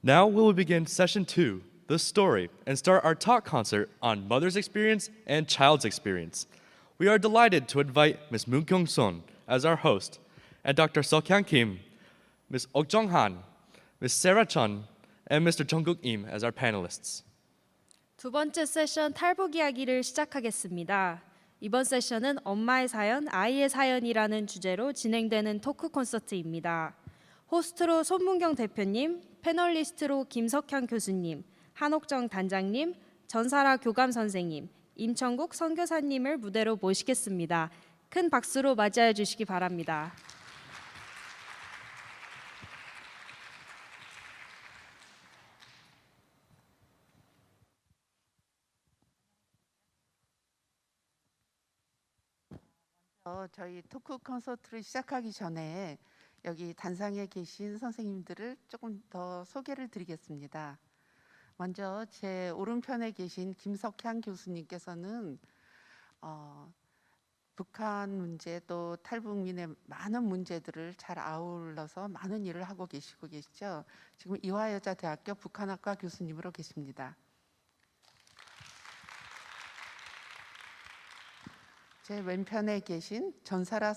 Now we will begin session 2, the story, and start our talk concert on mother's experience and child's experience. We are delighted to invite Ms. Moon Kyung-sun as our host, and Dr. Seok-hyun Kim, Ms. Ok Jong-han, Ms. Sarah Chun, and Mr. Jungkook Im as our panelists. 두 번째 세션 탈북 이야기를 시작하겠습니다. 이번 세션은 엄마의 사연, 아이의 사연이라는 주제로 진행되는 토크 콘서트입니다. 호스트로 손문경 대표님, 패널리스트로 김석향 교수님, 한옥정 단장님, 전사라 교감 선생님, 임천국 선교사님을 무대로 모시겠습니다. 큰 박수로 맞이해 주시기 바랍니다. 저희 토크 콘서트를 시작하기 전에 여기 단상에 계신 선생님들을 조금 더 소개를 드리겠습니다. 먼저 제 오른편에 계신 김석향 교수님께서는 북한 문제 또 탈북민의 많은 문제들을 잘 아울러서 많은 일을 하고 계시죠. 지금 이화여자대학교 북한학과 교수님으로 계십니다. 제 왼편에 계신 전사라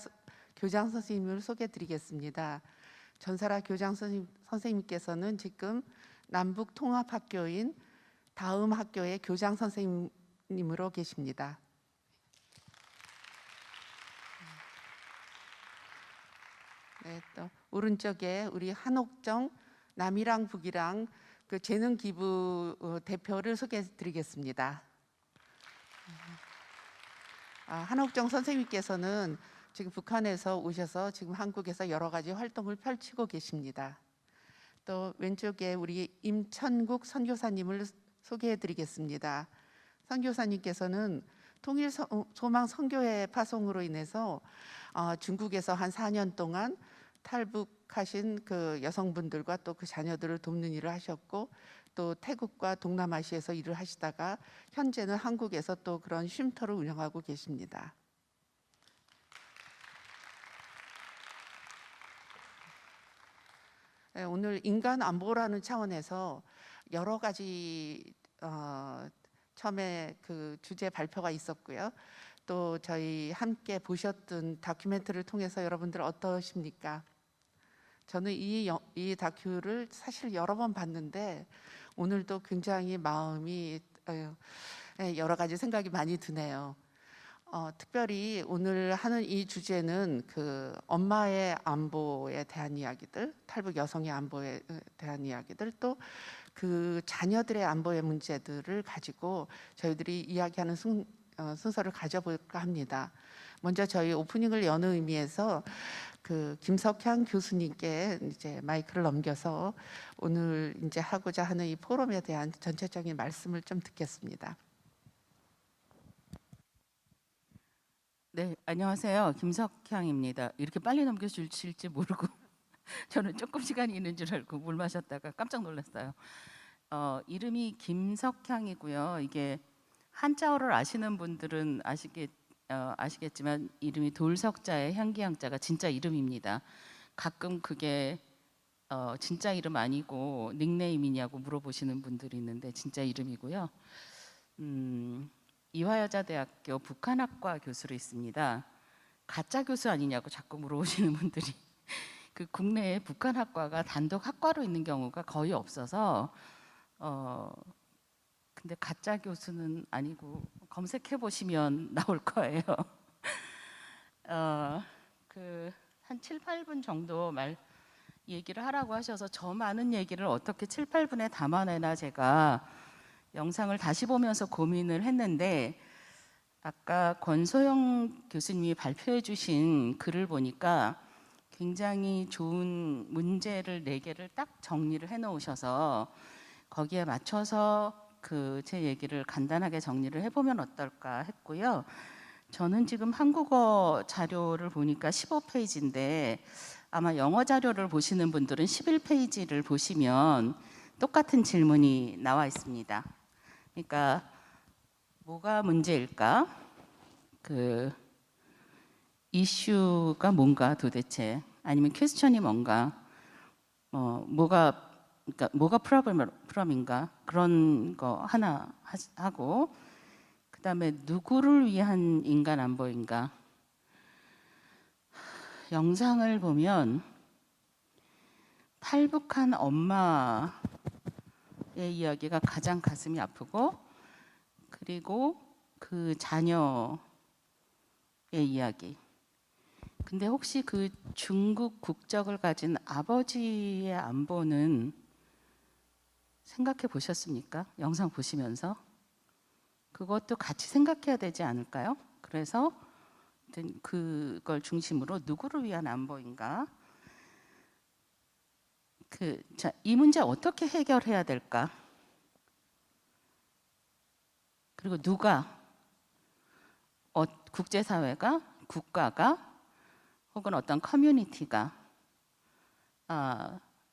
교장 선생님을 소개드리겠습니다. 전사라 교장 선생님께서는 지금 남북통합학교인 다음 학교의 교장 선생님으로 계십니다. 네, 또 오른쪽에 우리 한옥정 남이랑 북이랑 그 재능기부 대표를 소개해드리겠습니다. 한옥정 선생님께서는 지금 북한에서 오셔서 지금 한국에서 여러 가지 활동을 펼치고 계십니다. 또 왼쪽에 우리 임천국 선교사님을 소개해드리겠습니다. 선교사님께서는 통일소망 선교회 파송으로 인해서 중국에서 한 4년 동안 탈북하신 그 여성분들과 또 그 자녀들을 돕는 일을 하셨고, 또 태국과 동남아시아에서 일을 하시다가 현재는 한국에서 또 그런 쉼터를 운영하고 계십니다. 네, 오늘 인간 안보라는 차원에서 여러 가지 처음에 그 주제 발표가 있었고요. 또 저희 함께 보셨던 다큐멘터리를 통해서 여러분들 어떠십니까? 저는 이 다큐를 사실 여러 번 봤는데 오늘도 굉장히 마음이 여러 가지 생각이 많이 드네요. 특별히 오늘 하는 이 주제는 그 엄마의 안보에 대한 이야기들, 탈북 여성의 안보에 대한 이야기들, 또 그 자녀들의 안보의 문제들을 가지고 저희들이 이야기하는 순서를 가져볼까 합니다. 먼저 저희 오프닝을 여는 의미에서 그 김석향 교수님께 이제 마이크를 넘겨서 오늘 이제 하고자 하는 이 포럼에 대한 전체적인 말씀을 좀 듣겠습니다. 네, 안녕하세요. 김석향입니다. 이렇게 빨리 넘겨주실지 모르고 저는 조금 시간이 있는 줄 알고 물 마셨다가 깜짝 놀랐어요. 이름이 김석향이고요. 이게 한자어를 아시는 분들은 아시겠지만 이름이 돌석자의 향기향자가 진짜 이름입니다. 가끔 그게 진짜 이름 아니고 닉네임이냐고 물어보시는 분들이 있는데 진짜 이름이고요. 이화여자대학교 북한학과 교수로 있습니다. 가짜 교수 아니냐고 자꾸 물어보시는 분들이 그 국내에 북한학과가 단독 학과로 있는 경우가 거의 없어서 근데 가짜 교수는 아니고 검색해 보시면 나올 거예요. 그 한 7, 8분 정도 얘기를 하라고 하셔서 저 많은 얘기를 어떻게 7, 8분에 담아내나 제가 영상을 다시 보면서 고민을 했는데 아까 권소영 교수님이 발표해 주신 글을 보니까 굉장히 좋은 문제를 4개를 딱 정리를 해 놓으셔서 거기에 맞춰서 제 얘기를 간단하게 정리를 해보면 어떨까 했고요. 저는 지금 한국어 자료를 보니까 15페이지인데 아마 영어 자료를 보시는 분들은 11페이지를 보시면 똑같은 질문이 나와 있습니다. 그러니까 뭐가 문제일까? 그 이슈가 뭔가 도대체, 아니면 퀘스천이 뭔가, 뭐가 그러니까 뭐가 프롬인가 그런 거 하나 하고, 그다음에 누구를 위한 인간 안보인가. 영상을 보면 탈북한 엄마의 이야기가 가장 가슴이 아프고, 그리고 그 자녀의 이야기. 근데 혹시 그 중국 국적을 가진 아버지의 안보는 생각해 보셨습니까? 영상 보시면서 그것도 같이 생각해야 되지 않을까요? 그래서 그걸 중심으로 누구를 위한 안보인가? 이 문제 어떻게 해결해야 될까? 그리고 누가, 국제사회가, 국가가, 혹은 어떤 커뮤니티가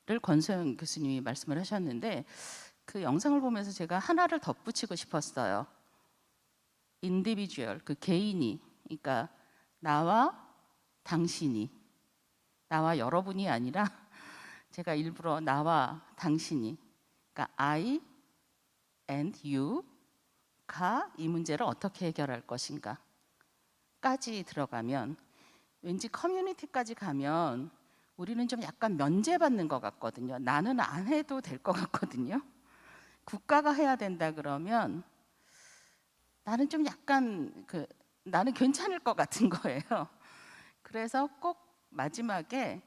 를 권소영 교수님이 말씀을 하셨는데, 그 영상을 보면서 제가 하나를 덧붙이고 싶었어요. 인디비주얼, 그 개인이, 그러니까 나와 당신이, 나와 여러분이 아니라 제가 일부러 나와 당신이, 그러니까 I and you가 이 문제를 어떻게 해결할 것인가 까지 들어가면, 왠지 커뮤니티까지 가면 우리는 좀 약간 면제받는 것 같거든요. 나는 안 해도 될 것 같거든요. 국가가 해야 된다 그러면 나는 좀 약간 나는 괜찮을 것 같은 거예요. 그래서 꼭 마지막에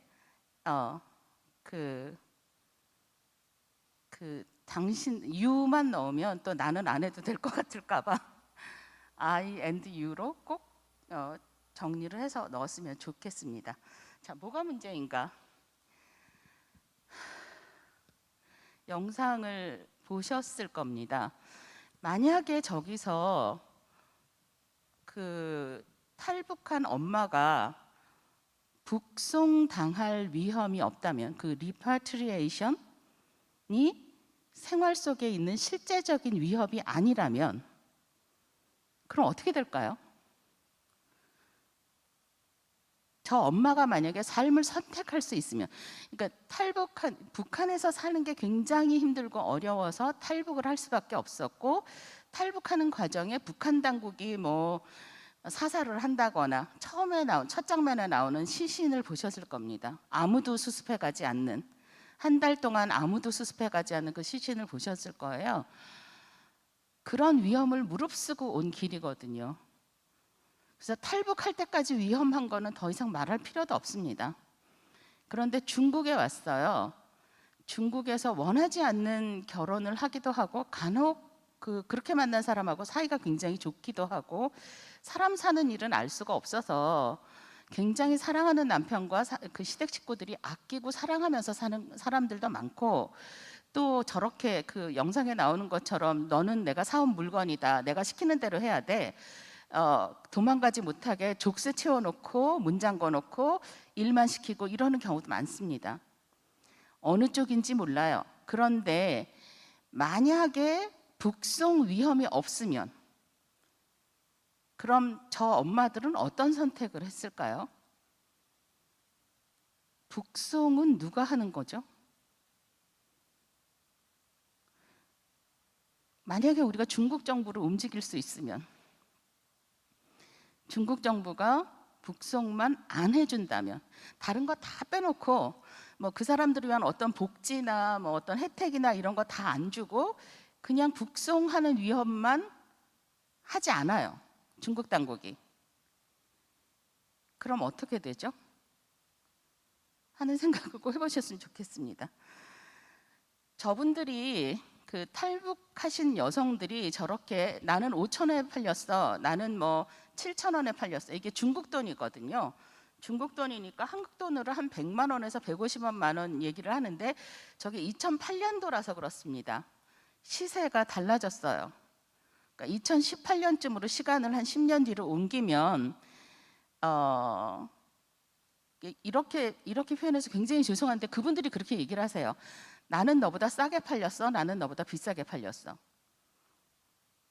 당신 you만 넣으면 또 나는 안 해도 될 것 같을까 봐 I and you로 꼭 정리를 해서 넣었으면 좋겠습니다. 자, 뭐가 문제인가? 영상을 보셨을 겁니다. 만약에 저기서 그 탈북한 엄마가 북송당할 위험이 없다면, 그 리파트리에이션이 생활 속에 있는 실제적인 위협이 아니라면, 그럼 어떻게 될까요? 저 엄마가 만약에 삶을 선택할 수 있으면, 그러니까 북한에서 사는 게 굉장히 힘들고 어려워서 탈북을 할 수밖에 없었고, 탈북하는 과정에 북한 당국이 뭐 사살을 한다거나, 첫 장면에 나오는 시신을 보셨을 겁니다. 아무도 수습해 가지 않는, 한 달 동안 아무도 수습해 가지 않는 그 시신을 보셨을 거예요. 그런 위험을 무릅쓰고 온 길이거든요. 그래서 탈북할 때까지 위험한 거는 더 이상 말할 필요도 없습니다. 그런데 중국에 왔어요. 중국에서 원하지 않는 결혼을 하기도 하고, 간혹 그렇게 만난 사람하고 사이가 굉장히 좋기도 하고, 사람 사는 일은 알 수가 없어서 굉장히 사랑하는 남편과 그 시댁 식구들이 아끼고 사랑하면서 사는 사람들도 많고, 또 저렇게 그 영상에 나오는 것처럼 너는 내가 사온 물건이다, 내가 시키는 대로 해야 돼, 도망가지 못하게 족쇄 채워놓고 문 잠궈놓고 일만 시키고 이러는 경우도 많습니다. 어느 쪽인지 몰라요. 그런데 만약에 북송 위험이 없으면, 그럼 저 엄마들은 어떤 선택을 했을까요? 북송은 누가 하는 거죠? 만약에 우리가 중국 정부를 움직일 수 있으면, 중국 정부가 북송만 안 해준다면, 다른 거 다 빼놓고 뭐 그 사람들을 위한 어떤 복지나 뭐 어떤 혜택이나 이런 거 다 안 주고 그냥 북송하는 위험만 하지 않아요, 중국 당국이. 그럼 어떻게 되죠? 하는 생각을 꼭 해보셨으면 좋겠습니다. 저분들이, 그 탈북하신 여성들이 저렇게 나는 5,000원에 팔렸어, 나는 뭐 7,000원에 팔렸어, 이게 중국 돈이거든요. 중국 돈이니까 한국 돈으로 한 100만 원에서 150만 원 얘기를 하는데, 저게 2008년도라서 그렇습니다. 시세가 달라졌어요. 그러니까 2018년쯤으로 시간을 한 10년 뒤로 옮기면 이렇게 표현해서 굉장히 죄송한데, 그분들이 그렇게 얘기를 하세요. 나는 너보다 싸게 팔렸어, 나는 너보다 비싸게 팔렸어.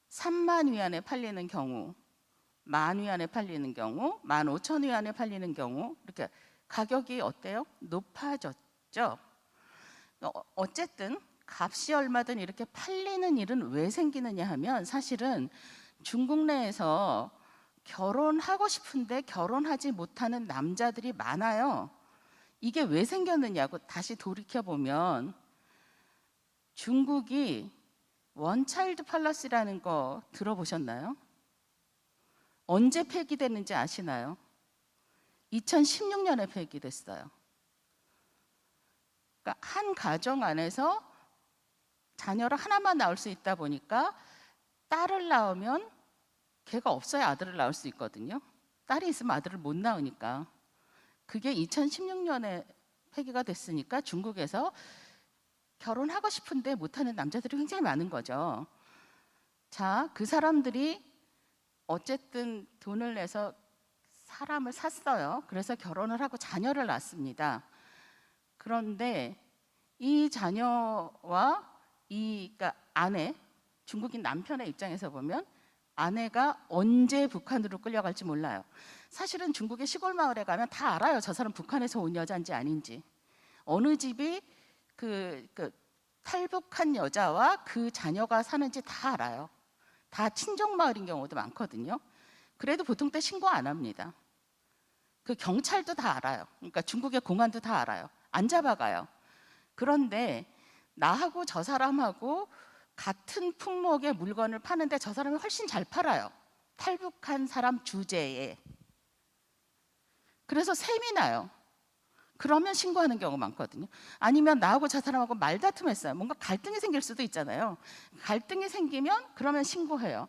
3만 위안에 팔리는 경우, 10,000위안에 팔리는 경우, 15,000위안에 팔리는 경우, 이렇게 가격이 어때요? 높아졌죠. 어쨌든 값이 얼마든 이렇게 팔리는 일은 왜 생기느냐 하면 사실은 중국 내에서 결혼하고 싶은데 결혼하지 못하는 남자들이 많아요. 이게 왜 생겼느냐고 다시 돌이켜 보면 중국이 원차일드 팔러스라는 거 들어보셨나요? 언제 폐기됐는지 아시나요? 2016년에 폐기됐어요. 그러니까 한 가정 안에서 자녀를 하나만 낳을 수 있다 보니까 딸을 낳으면 걔가 없어야 아들을 낳을 수 있거든요. 딸이 있으면 아들을 못 낳으니까. 그게 2016년에 폐기가 됐으니까 중국에서 결혼하고 싶은데 못하는 남자들이 굉장히 많은 거죠. 자, 그 사람들이 어쨌든 돈을 내서 사람을 샀어요. 그래서 결혼을 하고 자녀를 낳습니다. 그런데 이 자녀와 그러니까 아내, 중국인 남편의 입장에서 보면 아내가 언제 북한으로 끌려갈지 몰라요. 사실은 중국의 시골 마을에 가면 다 알아요. 저 사람 북한에서 온 여자인지 아닌지. 어느 집이 그 탈북한 여자와 그 자녀가 사는지 다 알아요. 다 친정 마을인 경우도 많거든요. 그래도 보통 때 신고 안 합니다. 그 경찰도 다 알아요. 그러니까 중국의 공안도 다 알아요. 안 잡아가요. 그런데 나하고 저 사람하고 같은 품목의 물건을 파는데 저 사람이 훨씬 잘 팔아요. 탈북한 사람 주제에. 그래서 셈이 나요. 그러면 신고하는 경우가 많거든요. 아니면 나하고 저 사람하고 말다툼했어요. 뭔가 갈등이 생길 수도 있잖아요. 갈등이 생기면 그러면 신고해요.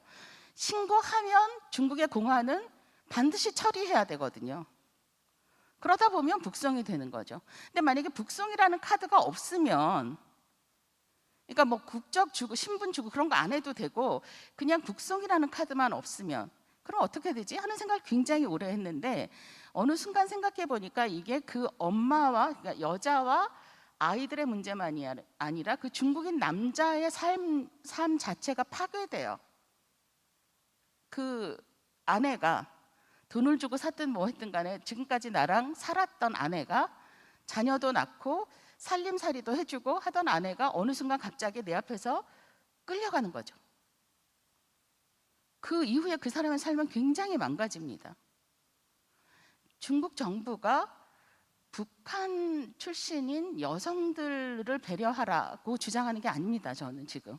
신고하면 중국의 공안은 반드시 처리해야 되거든요. 그러다 보면 북송이 되는 거죠. 근데 만약에 북송이라는 카드가 없으면, 그러니까 뭐 국적 주고 신분 주고 그런 거 안 해도 되고 그냥 북송이라는 카드만 없으면 그럼 어떻게 되지 하는 생각을 굉장히 오래 했는데 어느 순간 생각해 보니까 이게 그 엄마와, 그러니까 여자와 아이들의 문제만이 아니라 그 중국인 남자의 삶 자체가 파괴돼요. 그 아내가 돈을 주고 샀든 뭐 했든 간에 지금까지 나랑 살았던 아내가 자녀도 낳고 살림살이도 해주고 하던 아내가 어느 순간 갑자기 내 앞에서 끌려가는 거죠. 그 이후에 그 사람의 삶은 굉장히 망가집니다. 중국 정부가 북한 출신인 여성들을 배려하라고 주장하는 게 아닙니다. 저는 지금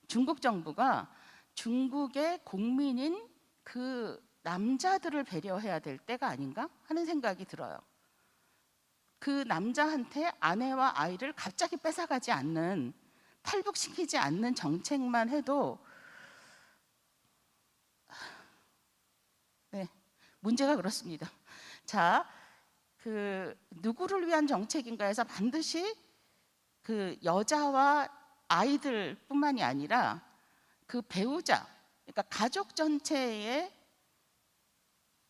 중국 정부가 중국의 국민인 그 남자들을 배려해야 될 때가 아닌가 하는 생각이 들어요. 그 남자한테 아내와 아이를 갑자기 뺏어가지 않는, 탈북시키지 않는 정책만 해도 네, 문제가 그렇습니다. 자, 그 누구를 위한 정책인가 해서 반드시 그 여자와 아이들뿐만이 아니라 그 배우자, 그러니까 가족 전체의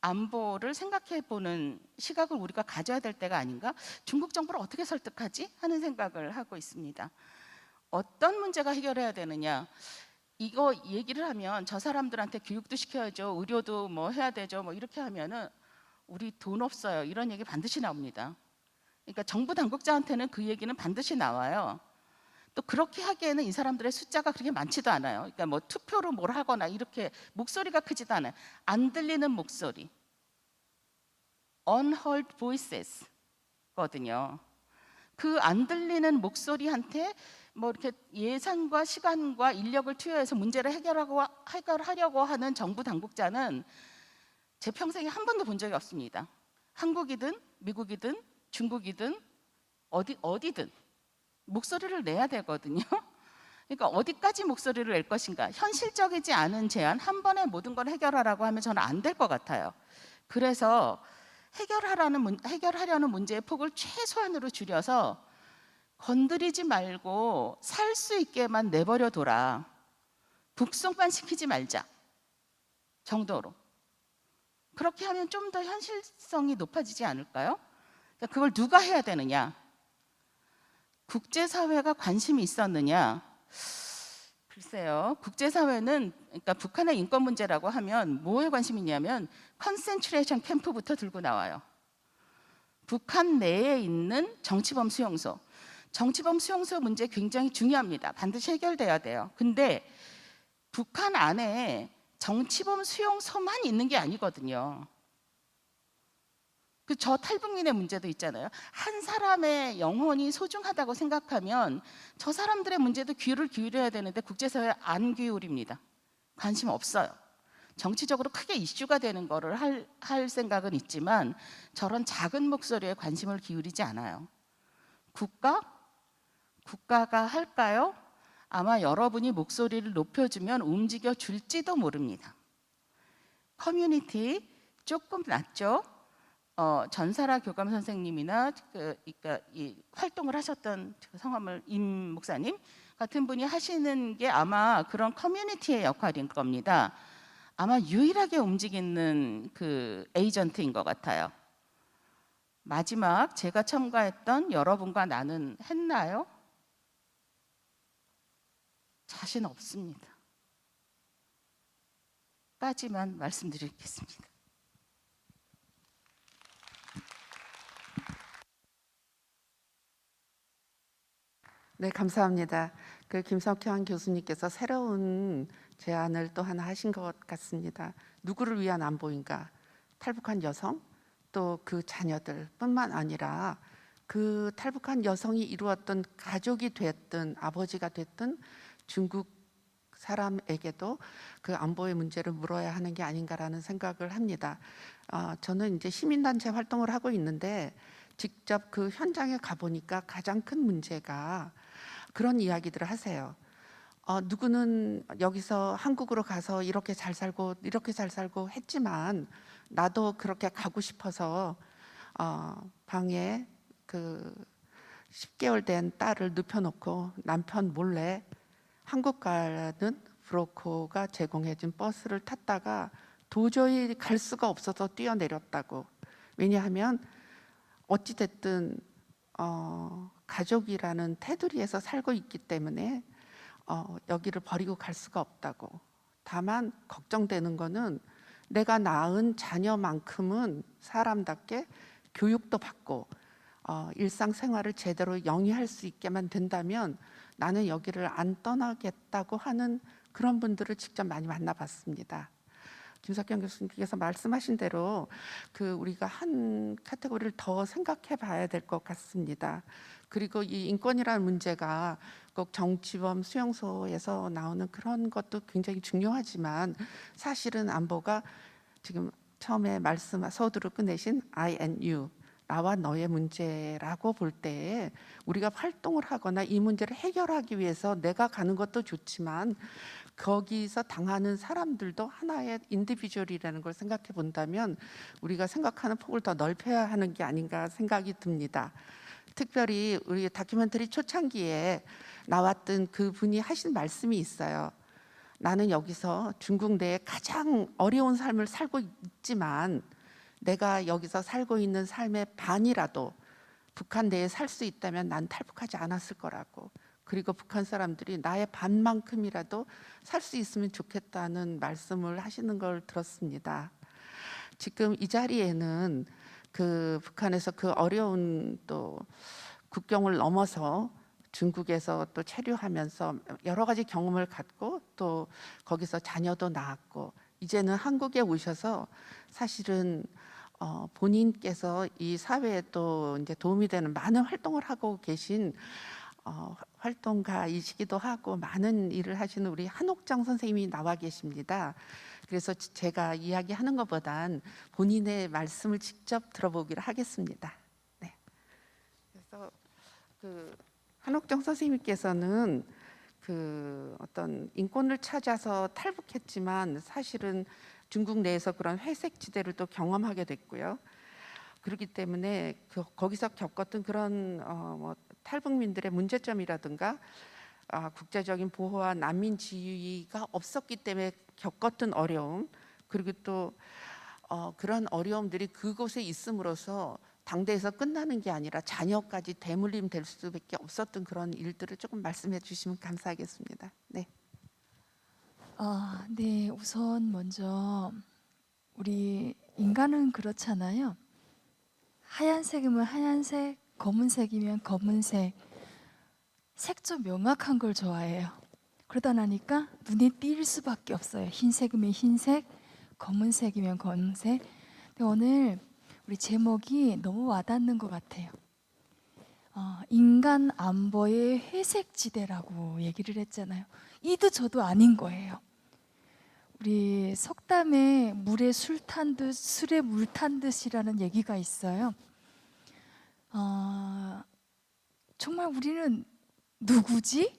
안보를 생각해 보는 시각을 우리가 가져야 될 때가 아닌가? 중국 정부를 어떻게 설득하지? 하는 생각을 하고 있습니다. 어떤 문제가 해결해야 되느냐? 이거 얘기를 하면 저 사람들한테 교육도 시켜야죠, 의료도 뭐 해야 되죠, 뭐 이렇게 하면은 우리 돈 없어요, 이런 얘기 반드시 나옵니다. 그러니까 정부 당국자한테는 그 얘기는 반드시 나와요. 또 그렇게 하기에는 이 사람들의 숫자가 그렇게 많지도 않아요. 그러니까 뭐 투표로 뭘 하거나 이렇게 목소리가 크지도 않아요. 안 들리는 목소리, unheard voices 거든요. 그 안 들리는 목소리한테 뭐 이렇게 예산과 시간과 인력을 투여해서 문제를 해결하려고 하는 정부 당국자는 제 평생에 한 번도 본 적이 없습니다. 한국이든 미국이든 중국이든 어디든 목소리를 내야 되거든요. 그러니까 어디까지 목소리를 낼 것인가, 현실적이지 않은 제안, 한 번에 모든 걸 해결하라고 하면 저는 안 될 것 같아요. 그래서 해결하려는 문제의 폭을 최소한으로 줄여서 건드리지 말고 살 수 있게만 내버려 둬라, 북송만 시키지 말자 정도로. 그렇게 하면 좀 더 현실성이 높아지지 않을까요? 그러니까 그걸 누가 해야 되느냐? 국제사회가 관심이 있었느냐? 글쎄요. 국제사회는, 그러니까 북한의 인권 문제라고 하면 뭐에 관심이 있냐면 컨센트레이션 캠프부터 들고 나와요. 북한 내에 있는 정치범 수용소. 정치범 수용소 문제 굉장히 중요합니다. 반드시 해결돼야 돼요. 근데 북한 안에 정치범 수용소만 있는 게 아니거든요. 그 저 탈북민의 문제도 있잖아요. 한 사람의 영혼이 소중하다고 생각하면 저 사람들의 문제도 귀를 기울여야 되는데 국제사회 안 기울입니다. 관심 없어요. 정치적으로 크게 이슈가 되는 거를 할 생각은 있지만 저런 작은 목소리에 관심을 기울이지 않아요. 국가가 할까요? 아마 여러분이 목소리를 높여주면 움직여 줄지도 모릅니다. 커뮤니티 조금 낫죠. 전사라 교감 선생님이나 그러니까 이 활동을 하셨던 성함을 임 목사님 같은 분이 하시는 게 아마 그런 커뮤니티의 역할인 겁니다. 아마 유일하게 움직이는 그 에이전트인 것 같아요. 마지막 제가 첨가했던 여러분과 나는 했나요? 자신 없습니다. 까지만 말씀드리겠습니다. 네, 감사합니다. 그 김석현 교수님께서 새로운 제안을 또 하나 하신 것 같습니다. 누구를 위한 안보인가? 탈북한 여성, 또 그 자녀들뿐만 아니라 그 탈북한 여성이 이루었던 가족이 됐든 아버지가 됐든 중국 사람에게도 그 안보의 문제를 물어야 하는 게 아닌가라는 생각을 합니다. 저는 이제 시민단체 활동을 하고 있는데 직접 그 현장에 가보니까 가장 큰 문제가 그런 이야기들을 하세요. 누구는 여기서 한국으로 가서 이렇게 잘 살고 했지만 나도 그렇게 가고 싶어서 방에 그 10개월 된 딸을 눕혀놓고 남편 몰래 한국 가는 브로커가 제공해준 버스를 탔다가 도저히 갈 수가 없어서 뛰어내렸다고. 왜냐하면 어찌됐든 가족이라는 테두리에서 살고 있기 때문에 여기를 버리고 갈 수가 없다고. 다만 걱정되는 거는 내가 낳은 자녀만큼은 사람답게 교육도 받고 일상생활을 제대로 영위할 수 있게만 된다면 나는 여기를 안 떠나겠다고 하는 그런 분들을 직접 많이 만나봤습니다. 김석현 교수님께서 말씀하신 대로 그 우리가 한 카테고리를 더 생각해 봐야 될 것 같습니다. 그리고 이 인권이라는 문제가 꼭 정치범 수용소에서 나오는 그런 것도 굉장히 중요하지만 사실은 안보가 지금 처음에 서두로 꺼내신 I and you, 나와 너의 문제라고 볼 때에 우리가 활동을 하거나 이 문제를 해결하기 위해서 내가 가는 것도 좋지만 거기서 당하는 사람들도 하나의 인디비주얼이라는 걸 생각해 본다면 우리가 생각하는 폭을 더 넓혀야 하는 게 아닌가 생각이 듭니다. 특별히 우리 다큐멘터리 초창기에 나왔던 그분이 하신 말씀이 있어요. 나는 여기서 중국 내에 가장 어려운 삶을 살고 있지만 내가 여기서 살고 있는 삶의 반이라도 북한 내에 살 수 있다면 난 탈북하지 않았을 거라고. 그리고 북한 사람들이 나의 반만큼이라도 살 수 있으면 좋겠다는 말씀을 하시는 걸 들었습니다. 지금 이 자리에는 그 북한에서 그 어려운 또 국경을 넘어서 중국에서 또 체류하면서 여러 가지 경험을 갖고 또 거기서 자녀도 낳았고 이제는 한국에 오셔서 사실은 본인께서 이 사회에 또 이제 도움이 되는 많은 활동을 하고 계신 활동가이시기도 하고 많은 일을 하시는 우리 한옥정 선생님이 나와 계십니다. 그래서 제가 이야기하는 것보단 본인의 말씀을 직접 들어보기를 하겠습니다. 네. 그래서 그 한옥정 선생님께서는 그 어떤 인권을 찾아서 탈북했지만 사실은 중국 내에서 그런 회색 지대를 또 경험하게 됐고요. 그렇기 때문에 거기서 겪었던 그런 뭐 탈북민들의 문제점이라든가 국제적인 보호와 난민 지위가 없었기 때문에 겪었던 어려움, 그리고 또 그런 어려움들이 그곳에 있음으로써 당대에서 끝나는 게 아니라 자녀까지 대물림 될 수밖에 없었던 그런 일들을 조금 말씀해 주시면 감사하겠습니다. 네. 네, 우선 먼저 우리 인간은 그렇잖아요. 하얀색이면 하얀색, 검은색이면 검은색. 색조 명확한 걸 좋아해요. 그러다 나니까 눈에 띌 수밖에 없어요. 흰색이면 흰색, 검은색이면 검은색. 근데 오늘 우리 제목이 너무 와닿는 것 같아요. 인간 안보의 회색 지대라고 얘기를 했잖아요. 이도 저도 아닌 거예요. 우리 속담에 물에 술 탄 듯, 술에 물 탄 듯이라는 얘기가 있어요. 정말 우리는 누구지?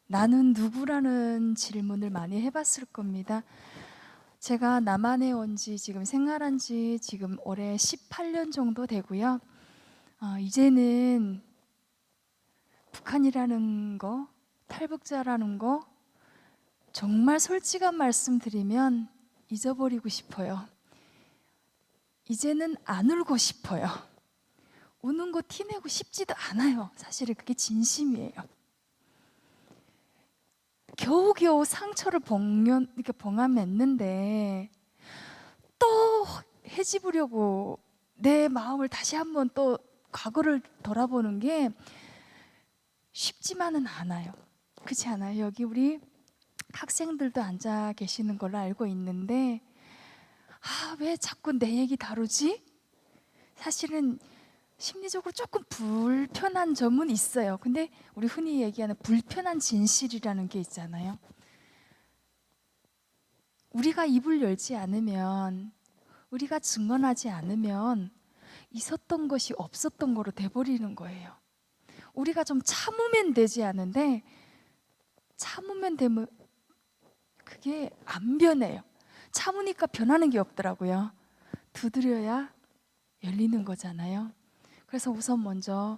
나는 누구라는 질문을 많이 해봤을 겁니다. 제가 남한에 온 지 지금 생활한 지 지금 올해 18년 정도 되고요. 이제는 북한이라는 거, 탈북자라는 거 정말 솔직한 말씀 드리면 잊어버리고 싶어요. 이제는 안 울고 싶어요. 우는 거 티내고 싶지도 않아요. 사실은 그게 진심이에요. 겨우겨우 상처를 이렇게 봉함했는데 또 해집으려고 내 마음을 다시 한번 또 과거를 돌아보는 게 쉽지만은 않아요. 그렇지 않아요? 여기 우리 학생들도 앉아 계시는 걸로 알고 있는데 왜 자꾸 내 얘기 다루지? 사실은 심리적으로 조금 불편한 점은 있어요. 근데 우리 흔히 얘기하는 불편한 진실이라는 게 있잖아요. 우리가 입을 열지 않으면, 우리가 증언하지 않으면 있었던 것이 없었던 거로 돼버리는 거예요. 우리가 좀 참으면 되지 않은데 참으면 되면 그게 안 변해요. 참으니까 변하는 게 없더라고요. 두드려야 열리는 거잖아요. 그래서 우선 먼저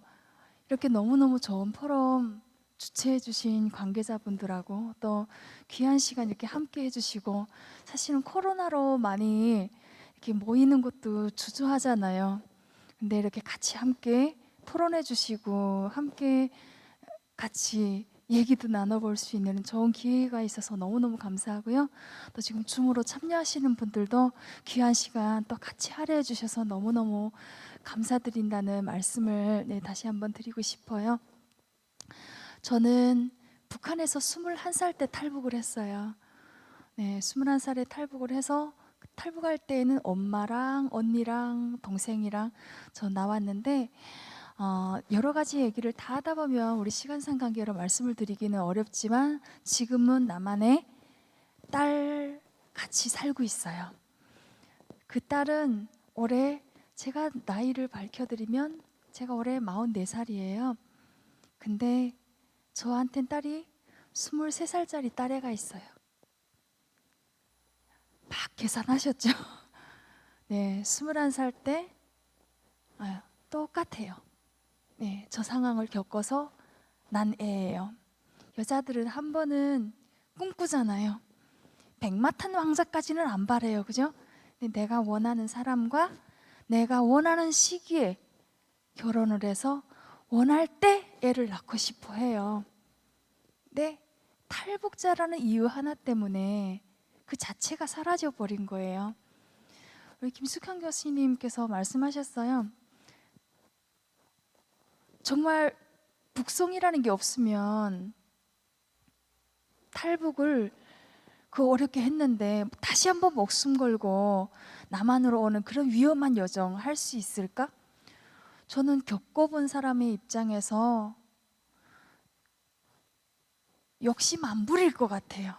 이렇게 너무너무 좋은 포럼 주최해 주신 관계자분들하고 또 귀한 시간 이렇게 함께 해주시고, 사실은 코로나로 많이 이렇게 모이는 것도 주저하잖아요. 근데 이렇게 같이 함께 토론해 주시고 함께 같이 얘기도 나눠볼 수 있는 좋은 기회가 있어서 너무너무 감사하고요. 또 지금 줌으로 참여하시는 분들도 귀한 시간 또 같이 할애해 주셔서 너무너무 감사드린다는 말씀을 다시 한번 드리고 싶어요. 저는 북한에서 21살 때 탈북을 했어요. 21살에 탈북을 해서 탈북할 때에는 엄마랑 언니랑 동생이랑 저 나왔는데 여러 가지 얘기를 다 하다 보면 우리 시간상 관계로 말씀을 드리기는 어렵지만 지금은 나만의 딸 같이 살고 있어요. 그 딸은 올해 제가 나이를 밝혀드리면 제가 올해 44살이에요. 근데 저한텐 딸이 23살짜리 딸애가 있어요. 막 계산하셨죠? 네, 21살 때 똑같아요. 네, 저 상황을 겪어서 난 애예요. 여자들은 한 번은 꿈꾸잖아요. 백마탄 왕자까지는 안 바래요, 그죠? 근데 내가 원하는 사람과 내가 원하는 시기에 결혼을 해서 원할 때 애를 낳고 싶어 해요. 근데 탈북자라는 이유 하나 때문에 그 자체가 사라져 버린 거예요. 우리 김숙현 교수님께서 말씀하셨어요. 정말 북송이라는 게 없으면 탈북을 어렵게 했는데 다시 한번 목숨 걸고 남한으로 오는 그런 위험한 여정 할 수 있을까? 저는 겪어본 사람의 입장에서 욕심 안 부릴 것 같아요.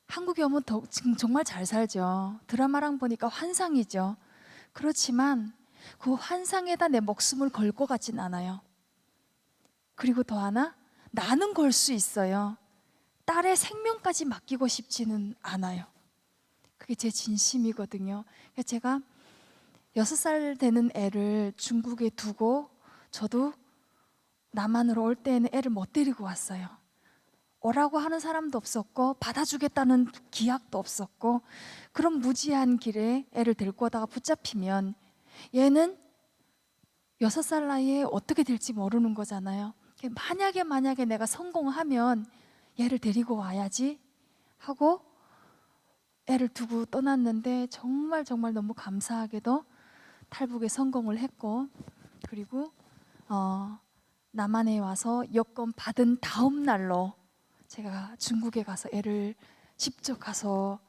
한국에 오면 지금 정말 잘 살죠. 드라마랑 보니까 환상이죠. 그렇지만 그 환상에다 내 목숨을 걸 것 같진 않아요. 그리고 더 하나, 나는 걸 수 있어요. 딸의 생명까지 맡기고 싶지는 않아요. 그게 제 진심이거든요. 제가 6살 되는 애를 중국에 두고 저도 남한으로 올 때에는 애를 못 데리고 왔어요. 오라고 하는 사람도 없었고 받아주겠다는 기약도 없었고, 그런 무지한 길에 애를 데리고 오다가 붙잡히면 얘는 6살 나이에 어떻게 될지 모르는 거잖아요. 만약에 내가 성공하면 얘를 데리고 와야지 하고 애를 두고 떠났는데 정말 너무 감사하게도 탈북에 성공을 했고, 그리고 남한에 와서 여권 받은 다음 날로 제가 중국에 가서 애를 직접 가서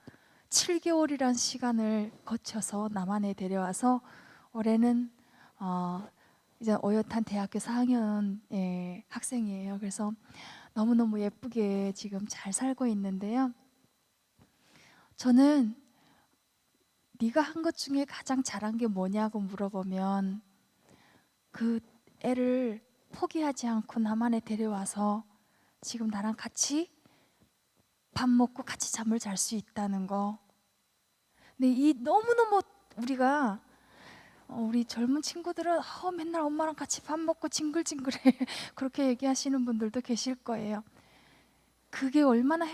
7개월이란 시간을 거쳐서 남한에 데려와서 올해는 이제 어엿한 대학교 4학년 학생이에요. 그래서 너무너무 예쁘게 지금 잘 살고 있는데요. 저는 네가 한 것 중에 가장 잘한 게 뭐냐고 물어보면 그 애를 포기하지 않고 남한에 데려와서 지금 나랑 같이 밥 먹고 같이 잠을 잘 수 있다는 거. 근데 이 너무너무 우리가 우리 젊은 친구들은 맨날 엄마랑 같이 밥 먹고 징글징글해 그렇게 얘기하시는 분들도 계실 거예요. 그게 얼마나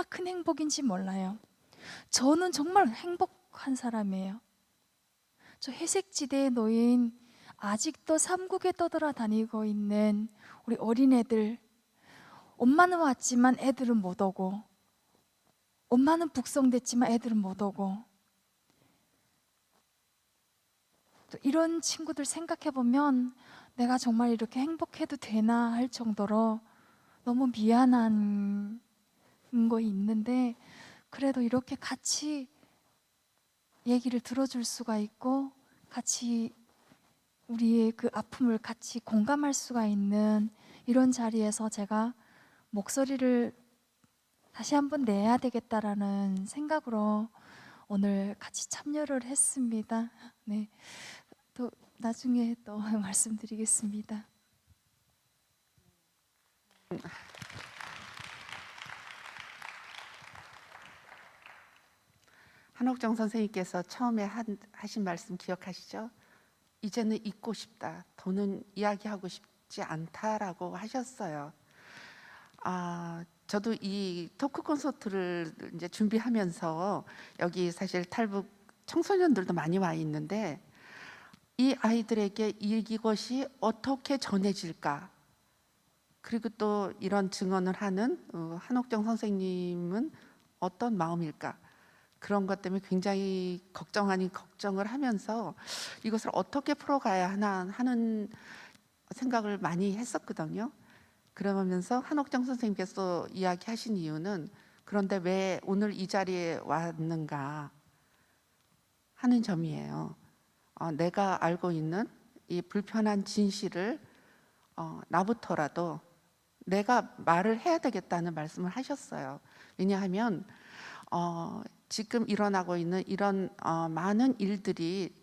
큰 행복인지 몰라요. 저는 정말 행복한 사람이에요. 저 회색지대에 놓인 아직도 삼국에 떠돌아다니고 있는 우리 어린애들, 엄마는 왔지만 애들은 못 오고, 엄마는 북송됐지만 애들은 못 오고, 또 이런 친구들 생각해 보면 내가 정말 이렇게 행복해도 되나 할 정도로 너무 미안한 거 있는데, 그래도 이렇게 같이 얘기를 들어줄 수가 있고 같이 우리의 그 아픔을 같이 공감할 수가 있는 이런 자리에서 제가 목소리를 다시 한번 내야 되겠다라는 생각으로 오늘 같이 참여를 했습니다. 네, 또 나중에 또 말씀드리겠습니다. 한옥정 선생님께서 처음에 하신 말씀 기억하시죠? 이제는 잊고 싶다. 더는 이야기하고 싶지 않다라고 하셨어요. 저도 이 토크 콘서트를 이제 준비하면서 여기 사실 탈북 청소년들도 많이 와 있는데 이 아이들에게 이것이 어떻게 전해질까? 그리고 또 이런 증언을 하는 한옥정 선생님은 어떤 마음일까? 그런 것 때문에 굉장히 걱정 아닌 걱정을 하면서 이것을 어떻게 풀어가야 하나 하는 생각을 많이 했었거든요. 그러면서 한옥정 선생님께서 이야기하신 이유는 그런데 왜 오늘 이 자리에 왔는가 하는 점이에요. 내가 알고 있는 이 불편한 진실을 나부터라도 내가 말을 해야 되겠다는 말씀을 하셨어요. 왜냐하면 지금 일어나고 있는 이런 많은 일들이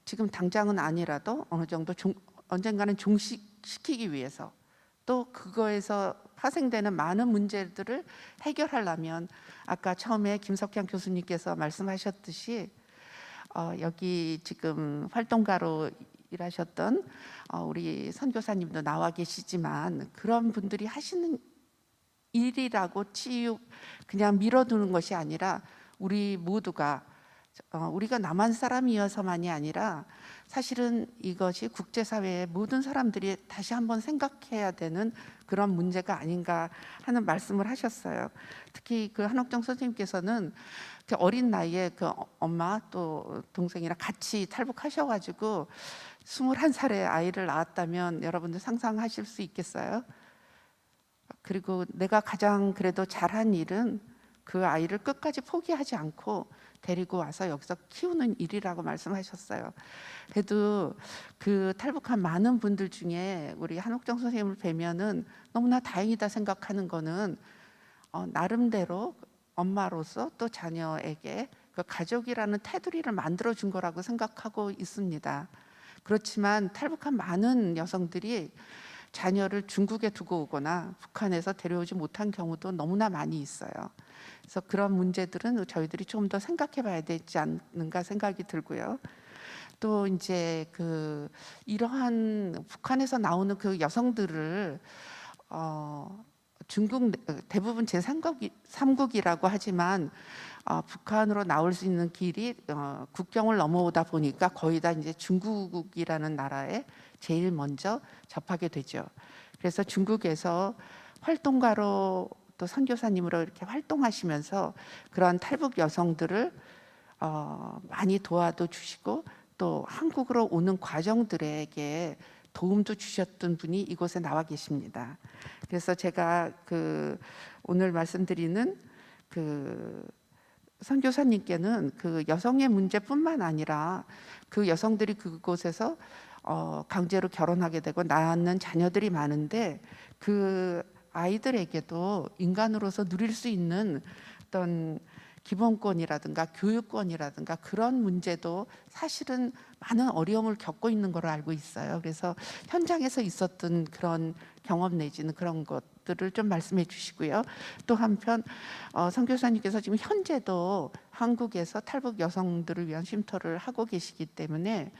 지금 당장은 아니라도 어느 정도 언젠가는 종식시키기 위해서 또 그거에서 파생되는 많은 문제들을 해결하려면 아까 처음에 김석현 교수님께서 말씀하셨듯이 여기 지금 활동가로 일하셨던 우리 선교사님도 나와 계시지만 그런 분들이 하시는 일이라고 그냥 밀어두는 것이 아니라 우리 모두가 우리가 남한 사람이어서만이 아니라 사실은 이것이 국제사회의 모든 사람들이 다시 한번 생각해야 되는 그런 문제가 아닌가 하는 말씀을 하셨어요. 특히 그 한옥정 선생님께서는 그 어린 나이에 그 엄마 또 동생이랑 같이 탈북하셔가지고 21살에 아이를 낳았다면 여러분들 상상하실 수 있겠어요? 그리고 내가 가장 그래도 잘한 일은 그 아이를 끝까지 포기하지 않고 데리고 와서 여기서 키우는 일이라고 말씀하셨어요. 그래도 그 탈북한 많은 분들 중에 우리 한옥정 선생님을 뵈면은 너무나 다행이다 생각하는 거는 나름대로 엄마로서 또 자녀에게 그 가족이라는 테두리를 만들어 준 거라고 생각하고 있습니다. 그렇지만 탈북한 많은 여성들이 자녀를 중국에 두고 오거나 북한에서 데려오지 못한 경우도 너무나 많이 있어요. 그래서 그런 문제들은 저희들이 좀 더 생각해 봐야 되지 않는가 생각이 들고요. 또 이제 그 이러한 북한에서 나오는 그 여성들을 중국 대부분 제3국이라고 하지만 북한으로 나올 수 있는 길이 국경을 넘어오다 보니까 거의 다 이제 중국이라는 나라에 제일 먼저 접하게 되죠. 그래서 중국에서 활동가로 또 선교사님으로 이렇게 활동하시면서 그런 탈북 여성들을 많이 도와도 주시고 또 한국으로 오는 과정들에게 도움도 주셨던 분이 이곳에 나와 계십니다. 그래서 제가 오늘 말씀드리는 선교사님께는 여성의 문제뿐만 아니라 여성들이 그곳에서 강제로 결혼하게 되고 낳는 자녀들이 많은데 아이들에게도 인간으로서 누릴 수 있는 어떤 기본권이라든가 교육권이라든가 그런 문제도 사실은 많은 어려움을 겪고 있는 걸로 알고 있어요. 그래서 현장에서 있었던 그런 경험 내지는 그런 것들을 좀 말씀해 주시고요. 또 한편 선교사님께서 지금 현재도 한국에서 탈북 여성들을 위한 쉼터를 하고 계시기 때문에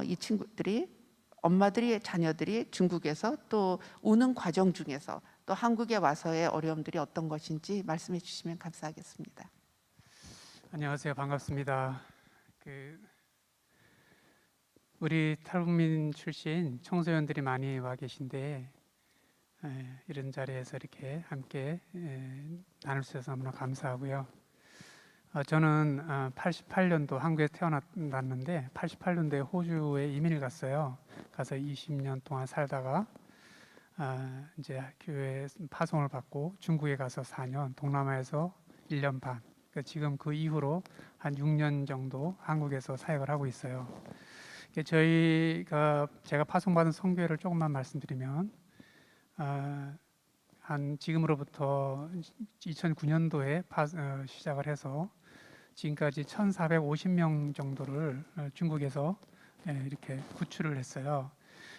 이 친구들이 엄마들이 자녀들이 중국에서 또 오는 과정 중에서 또 한국에 와서의 어려움들이 어떤 것인지 말씀해 주시면 감사하겠습니다. 안녕하세요. 반갑습니다. 우리 탈북민 출신 청소년들이 많이 와 계신데 이런 자리에서 이렇게 함께 나눌 수 있어서 너무나 감사하고요. 저는 88년도 한국에 태어났는데 88년도에 호주에 이민을 갔어요. 가서 20년 동안 살다가 이제 교회 파송을 받고 중국에 가서 4년, 동남아에서 1년 반. 그러니까 지금 그 이후로 한 6년 정도 한국에서 사역을 하고 있어요. 제가 파송받은 선교회를 조금만 말씀드리면 한 지금으로부터 2009년도에 시작을 해서 지금까지 1,450명 정도를 중국에서 이렇게 구출을 했어요.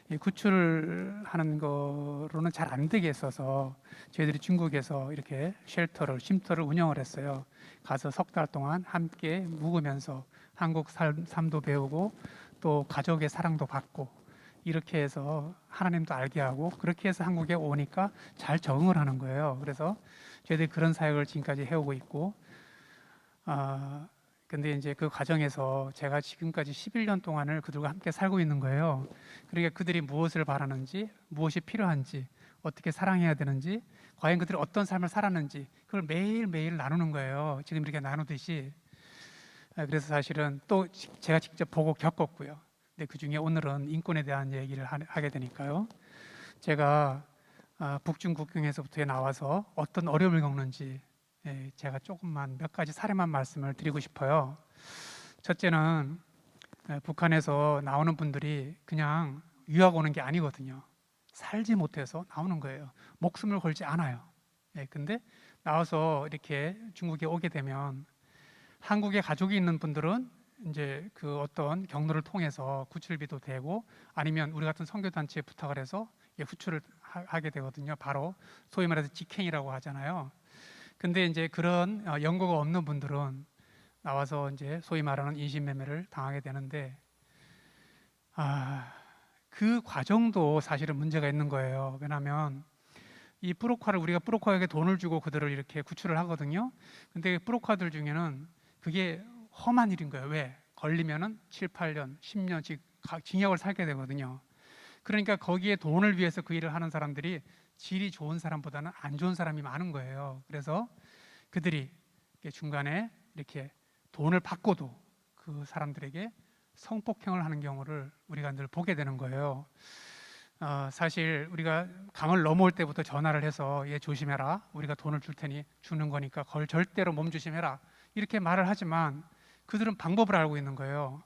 이 구출을 하는 거로는 잘 안 되게 했어서 저희들이 중국에서 이렇게 쉼터를 운영을 했어요. 가서 석 달 동안 함께 묵으면서 한국 삶도 배우고 또 가족의 사랑도 받고 이렇게 해서 하나님도 알게 하고 그렇게 해서 한국에 오니까 잘 적응을 하는 거예요. 그래서 저희들이 그런 사역을 지금까지 해오고 있고 근데 이제 그 과정에서 제가 지금까지 11년 동안을 그들과 함께 살고 있는 거예요. 그러니까 그들이 무엇을 바라는지, 무엇이 필요한지, 어떻게 사랑해야 되는지, 과연 그들이 어떤 삶을 살았는지 그걸 매일매일 나누는 거예요. 지금 이렇게 나누듯이. 그래서 사실은 또 제가 직접 보고 겪었고요. 근데 그중에 오늘은 인권에 대한 얘기를 하게 되니까요. 제가 북중 국경에서부터 나와서 어떤 어려움을 겪는지 제가 조금만 몇 가지 사례만 말씀을 드리고 싶어요. 첫째는 북한에서 나오는 분들이 그냥 유학 오는 게 아니거든요. 살지 못해서 나오는 거예요. 목숨을 걸지 않아요. 근데 나와서 이렇게 중국에 오게 되면 한국에 가족이 있는 분들은 이제 그 어떤 경로를 통해서 구출비도 되고 아니면 우리 같은 선교단체에 부탁을 해서 구출을 하게 되거든요. 바로 소위 말해서 직행이라고 하잖아요. 근데 이제 그런 연고가 없는 분들은 나와서 이제 소위 말하는 인신매매를 당하게 되는데 그 과정도 사실은 문제가 있는 거예요. 왜냐하면 이 우리가 브로커에게 돈을 주고 그들을 이렇게 구출을 하거든요. 근데 브로커들 중에는 그게 험한 일인 거예요. 왜? 걸리면은 7, 8년, 10년씩 징역을 살게 되거든요. 그러니까 거기에 돈을 위해서 그 일을 하는 사람들이 질이 좋은 사람보다는 안 좋은 사람이 많은 거예요. 그래서 그들이 중간에 이렇게 돈을 받고도 그 사람들에게 성폭행을 하는 경우를 우리가 늘 보게 되는 거예요. 사실 우리가 강을 넘어올 때부터 전화를 해서 얘 조심해라, 우리가 돈을 줄 테니 주는 거니까 그걸 절대로 몸조심해라 이렇게 말을 하지만 그들은 방법을 알고 있는 거예요.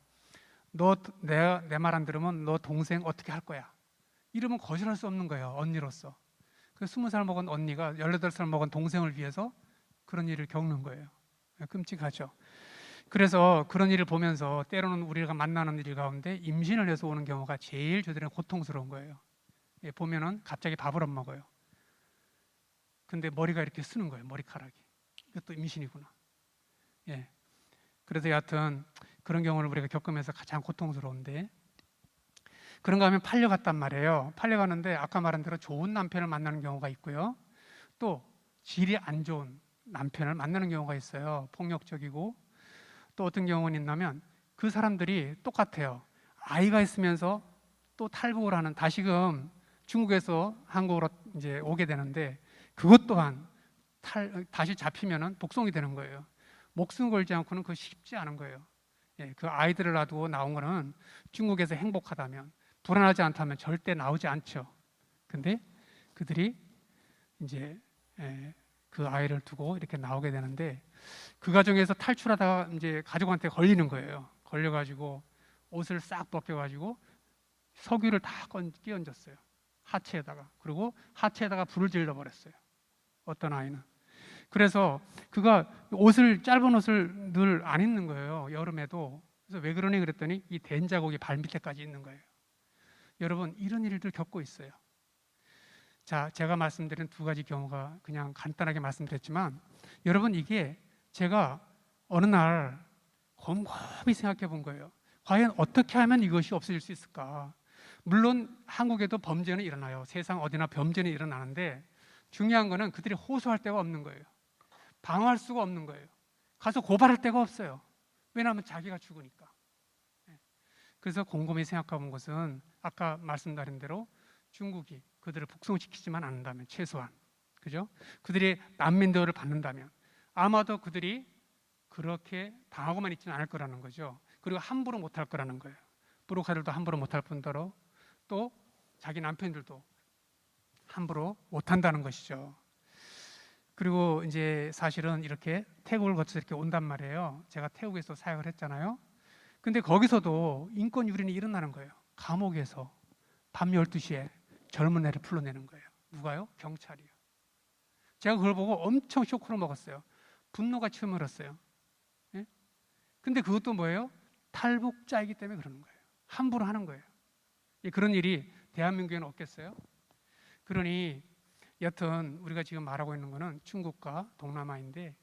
내 말 안 들으면 너 동생 어떻게 할 거야, 이러면 거절할 수 없는 거예요. 언니로서. 그 20살 먹은 언니가 18살 먹은 동생을 위해서 그런 일을 겪는 거예요. 끔찍하죠. 그래서 그런 일을 보면서 때로는 우리가 만나는 일 가운데 임신을 해서 오는 경우가 제일 저들은 고통스러운 거예요. 보면은 갑자기 밥을 안 먹어요. 근데 머리가 이렇게 쓰는 거예요. 머리카락이. 이것도 임신이구나. 그래서 여하튼 그런 경우를 우리가 겪으면서 가장 고통스러운데, 그런가 하면 팔려갔단 말이에요. 팔려가는데 아까 말한 대로 좋은 남편을 만나는 경우가 있고요. 또 질이 안 좋은 남편을 만나는 경우가 있어요. 폭력적이고. 또 어떤 경우는 있냐면 그 사람들이 똑같아요. 아이가 있으면서 또 탈북을 하는, 다시금 중국에서 한국으로 이제 오게 되는데 그것 또한 다시 잡히면은 복송이 되는 거예요. 목숨 걸지 않고는 그거 쉽지 않은 거예요. 그 아이들을 놔두고 나온 거는 중국에서 행복하다면 불안하지 않다면 절대 나오지 않죠. 근데 그들이 이제 그 아이를 두고 이렇게 나오게 되는데 그 과정에서 탈출하다가 이제 가족한테 걸리는 거예요. 걸려가지고 옷을 싹 벗겨가지고 석유를 다 끼얹었어요. 하체에다가. 그리고 하체에다가 불을 질러 버렸어요. 어떤 아이는. 그래서 그가 짧은 옷을 늘 안 입는 거예요. 여름에도. 그래서 왜 그러니 그랬더니 이 된 자국이 발 밑에까지 있는 거예요. 여러분 이런 일들 겪고 있어요. 자, 제가 말씀드린 두 가지 경우가 그냥 간단하게 말씀드렸지만 여러분 이게 제가 어느 날 곰곰이 생각해 본 거예요. 과연 어떻게 하면 이것이 없어질 수 있을까? 물론 한국에도 범죄는 일어나요. 세상 어디나 범죄는 일어나는데 중요한 거는 그들이 호소할 데가 없는 거예요. 방어할 수가 없는 거예요. 가서 고발할 데가 없어요. 왜냐하면 자기가 죽으니까. 그래서 곰곰이 생각해 본 것은 아까 말씀드린 대로 중국이 그들을 북송시키지만 않는다면 최소한 그죠? 그들이 난민 대우를 받는다면 아마도 그들이 그렇게 당하고만 있지는 않을 거라는 거죠. 그리고 함부로 못할 거라는 거예요. 브로카들도 함부로 못할 뿐더러 또 자기 남편들도 함부로 못한다는 것이죠. 그리고 이제 사실은 이렇게 태국을 거쳐서 이렇게 온단 말이에요. 제가 태국에서 사역을 했잖아요. 근데 거기서도 인권 유린이 일어나는 거예요. 감옥에서 밤 12시에 젊은 애를 풀어내는 거예요. 누가요? 경찰이요. 제가 그걸 보고 엄청 쇼크를 먹었어요. 분노가 치밀었어요. 예? 근데 그것도 뭐예요? 탈북자이기 때문에 그러는 거예요. 함부로 하는 거예요. 그런 일이 대한민국에는 없겠어요? 그러니 여튼 우리가 지금 말하고 있는 거는 중국과 동남아인데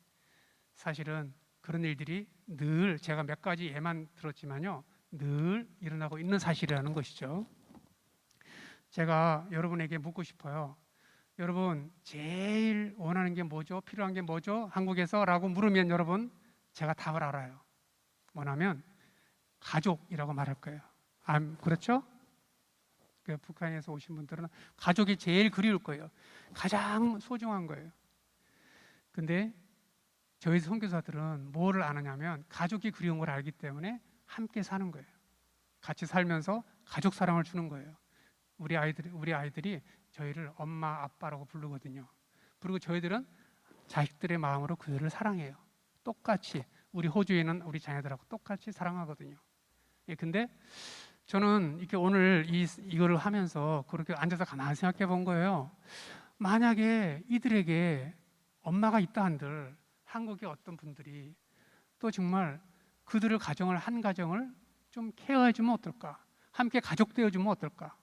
사실은 그런 일들이 늘 제가 몇 가지 예만 들었지만요. 늘 일어나고 있는 사실이라는 것이죠. 제가 여러분에게 묻고 싶어요. 여러분 제일 원하는 게 뭐죠? 필요한 게 뭐죠? 한국에서? 라고 물으면 여러분 제가 답을 알아요. 뭐냐면 가족이라고 말할 거예요. 그렇죠? 북한에서 오신 분들은 가족이 제일 그리울 거예요. 가장 소중한 거예요. 근데 저희 선교사들은 뭐를 아느냐면 가족이 그리운 걸 알기 때문에 함께 사는 거예요. 같이 살면서 가족 사랑을 주는 거예요. 우리 아이들이 저희를 엄마 아빠라고 부르거든요. 그리고 저희들은 자식들의 마음으로 그들을 사랑해요. 똑같이 우리 호주에 있는 우리 자녀들하고 똑같이 사랑하거든요. 근데 저는 이렇게 오늘 이거를 하면서 그렇게 앉아서 가만히 생각해 본 거예요. 만약에 이들에게 엄마가 있다 한들 한국의 어떤 분들이 또 정말 그들을 한 가정을 좀 케어해 주면 어떨까? 함께 가족 되어 주면 어떨까?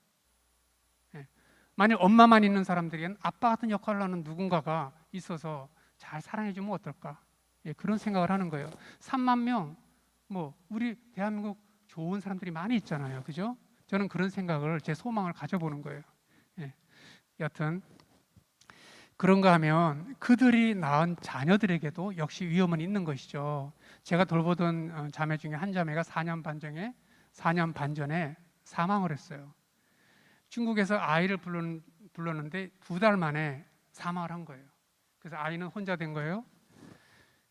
만약 엄마만 있는 사람들에게는 아빠 같은 역할을 하는 누군가가 있어서 잘 사랑해 주면 어떨까? 그런 생각을 하는 거예요. 3만 명, 우리 대한민국 좋은 사람들이 많이 있잖아요. 그죠? 저는 그런 생각을, 제 소망을 가져보는 거예요. 여튼 그런가 하면 그들이 낳은 자녀들에게도 역시 위험은 있는 것이죠. 제가 돌보던 자매 중에 한 자매가 4년 반 전에 사망을 했어요. 중국에서 아이를 불렀는데 2달 만에 사망을 한 거예요. 그래서 아이는 혼자 된 거예요.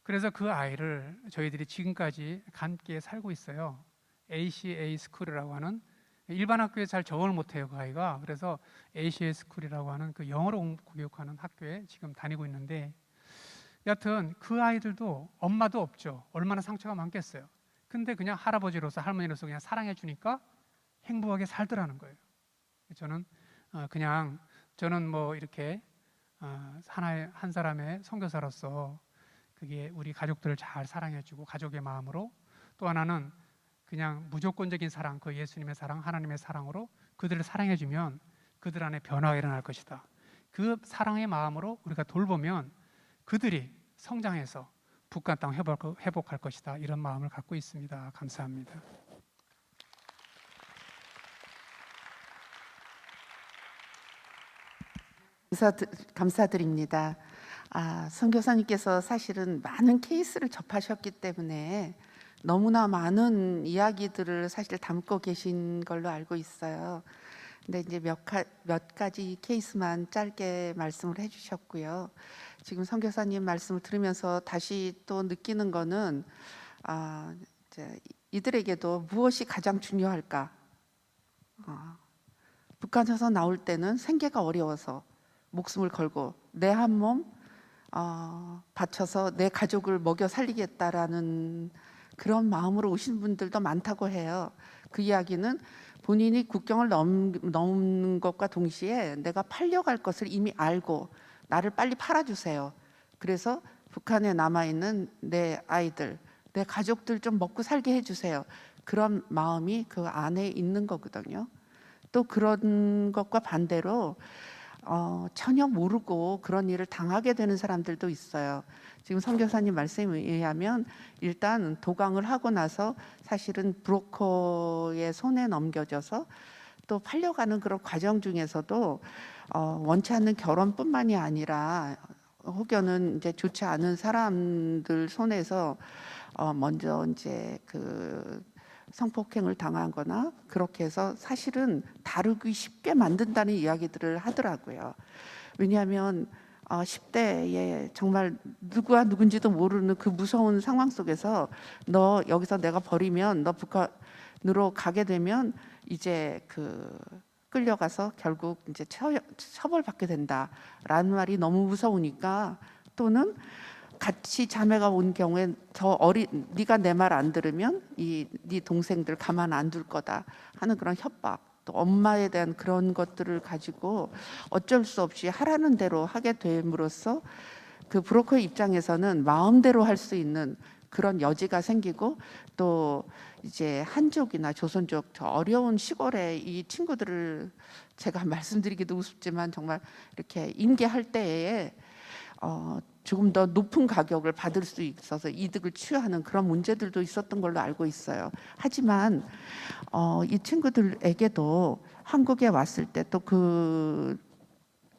그래서 그 아이를 저희들이 지금까지 함께 살고 있어요. ACA 스쿨이라고 하는, 일반 학교에 잘 적응을 못해요, 그 아이가. 그래서 ACA 스쿨이라고 하는 그 영어로 교육하는 학교에 지금 다니고 있는데, 여튼 그 아이들도 엄마도 없죠. 얼마나 상처가 많겠어요. 근데 그냥 할아버지로서 할머니로서 그냥 사랑해 주니까 행복하게 살더라는 거예요. 저는 이렇게 한 사람의 선교사로서 그게 우리 가족들을 잘 사랑해주고 가족의 마음으로, 또 하나는 그냥 무조건적인 사랑, 그 예수님의 사랑, 하나님의 사랑으로 그들을 사랑해주면 그들 안에 변화가 일어날 것이다. 그 사랑의 마음으로 우리가 돌보면 그들이 성장해서 북한 땅 회복할 것이다. 이런 마음을 갖고 있습니다. 감사합니다. 감사드립니다. 선교사님께서 사실은 많은 케이스를 접하셨기 때문에 너무나 많은 이야기들을 사실 담고 계신 걸로 알고 있어요. 근데 이제 몇 가지 케이스만 짧게 말씀을 해주셨고요. 지금 선교사님 말씀을 들으면서 다시 또 느끼는 거는 이들에게도 무엇이 가장 중요할까? 북한에서 나올 때는 생계가 어려워서 목숨을 걸고 내 한 몸 바쳐서 내 가족을 먹여 살리겠다라는 그런 마음으로 오신 분들도 많다고 해요. 그 이야기는 본인이 국경을 넘는 것과 동시에 내가 팔려갈 것을 이미 알고 나를 빨리 팔아주세요. 그래서 북한에 남아있는 내 아이들, 내 가족들 좀 먹고 살게 해주세요. 그런 마음이 그 안에 있는 거거든요. 또 그런 것과 반대로 전혀 모르고 그런 일을 당하게 되는 사람들도 있어요. 지금 선교사님 말씀에 의하면 일단 도강을 하고 나서 사실은 브로커의 손에 넘겨져서 또 팔려가는 그런 과정 중에서도 원치 않는 결혼뿐만이 아니라 혹여는 이제 좋지 않은 사람들 손에서 먼저 이제 그 성폭행을 당하거나 그렇게 해서 사실은 다루기 쉽게 만든다는 이야기들을 하더라고요. 왜냐하면 10대에 정말 누구와 누군지도 모르는 그 무서운 상황 속에서 너 여기서 내가 버리면 너 북한으로 가게 되면 이제 그 끌려가서 결국 이제 처벌받게 된다라는 말이 너무 무서우니까 또는 같이 자매가 온 경우에 네가 내 말 안 들으면 네 동생들 가만 안 둘 거다 하는 그런 협박, 또 엄마에 대한 그런 것들을 가지고 어쩔 수 없이 하라는 대로 하게 됨으로써 그 브로커의 입장에서는 마음대로 할 수 있는 그런 여지가 생기고 또 이제 한족이나 조선족 저 어려운 시골에 이 친구들을 제가 말씀드리기도 우습지만 정말 이렇게 임계할 때에 조금 더 높은 가격을 받을 수 있어서 이득을 취하는 그런 문제들도 있었던 걸로 알고 있어요. 하지만 이 친구들에게도 한국에 왔을 때 또 그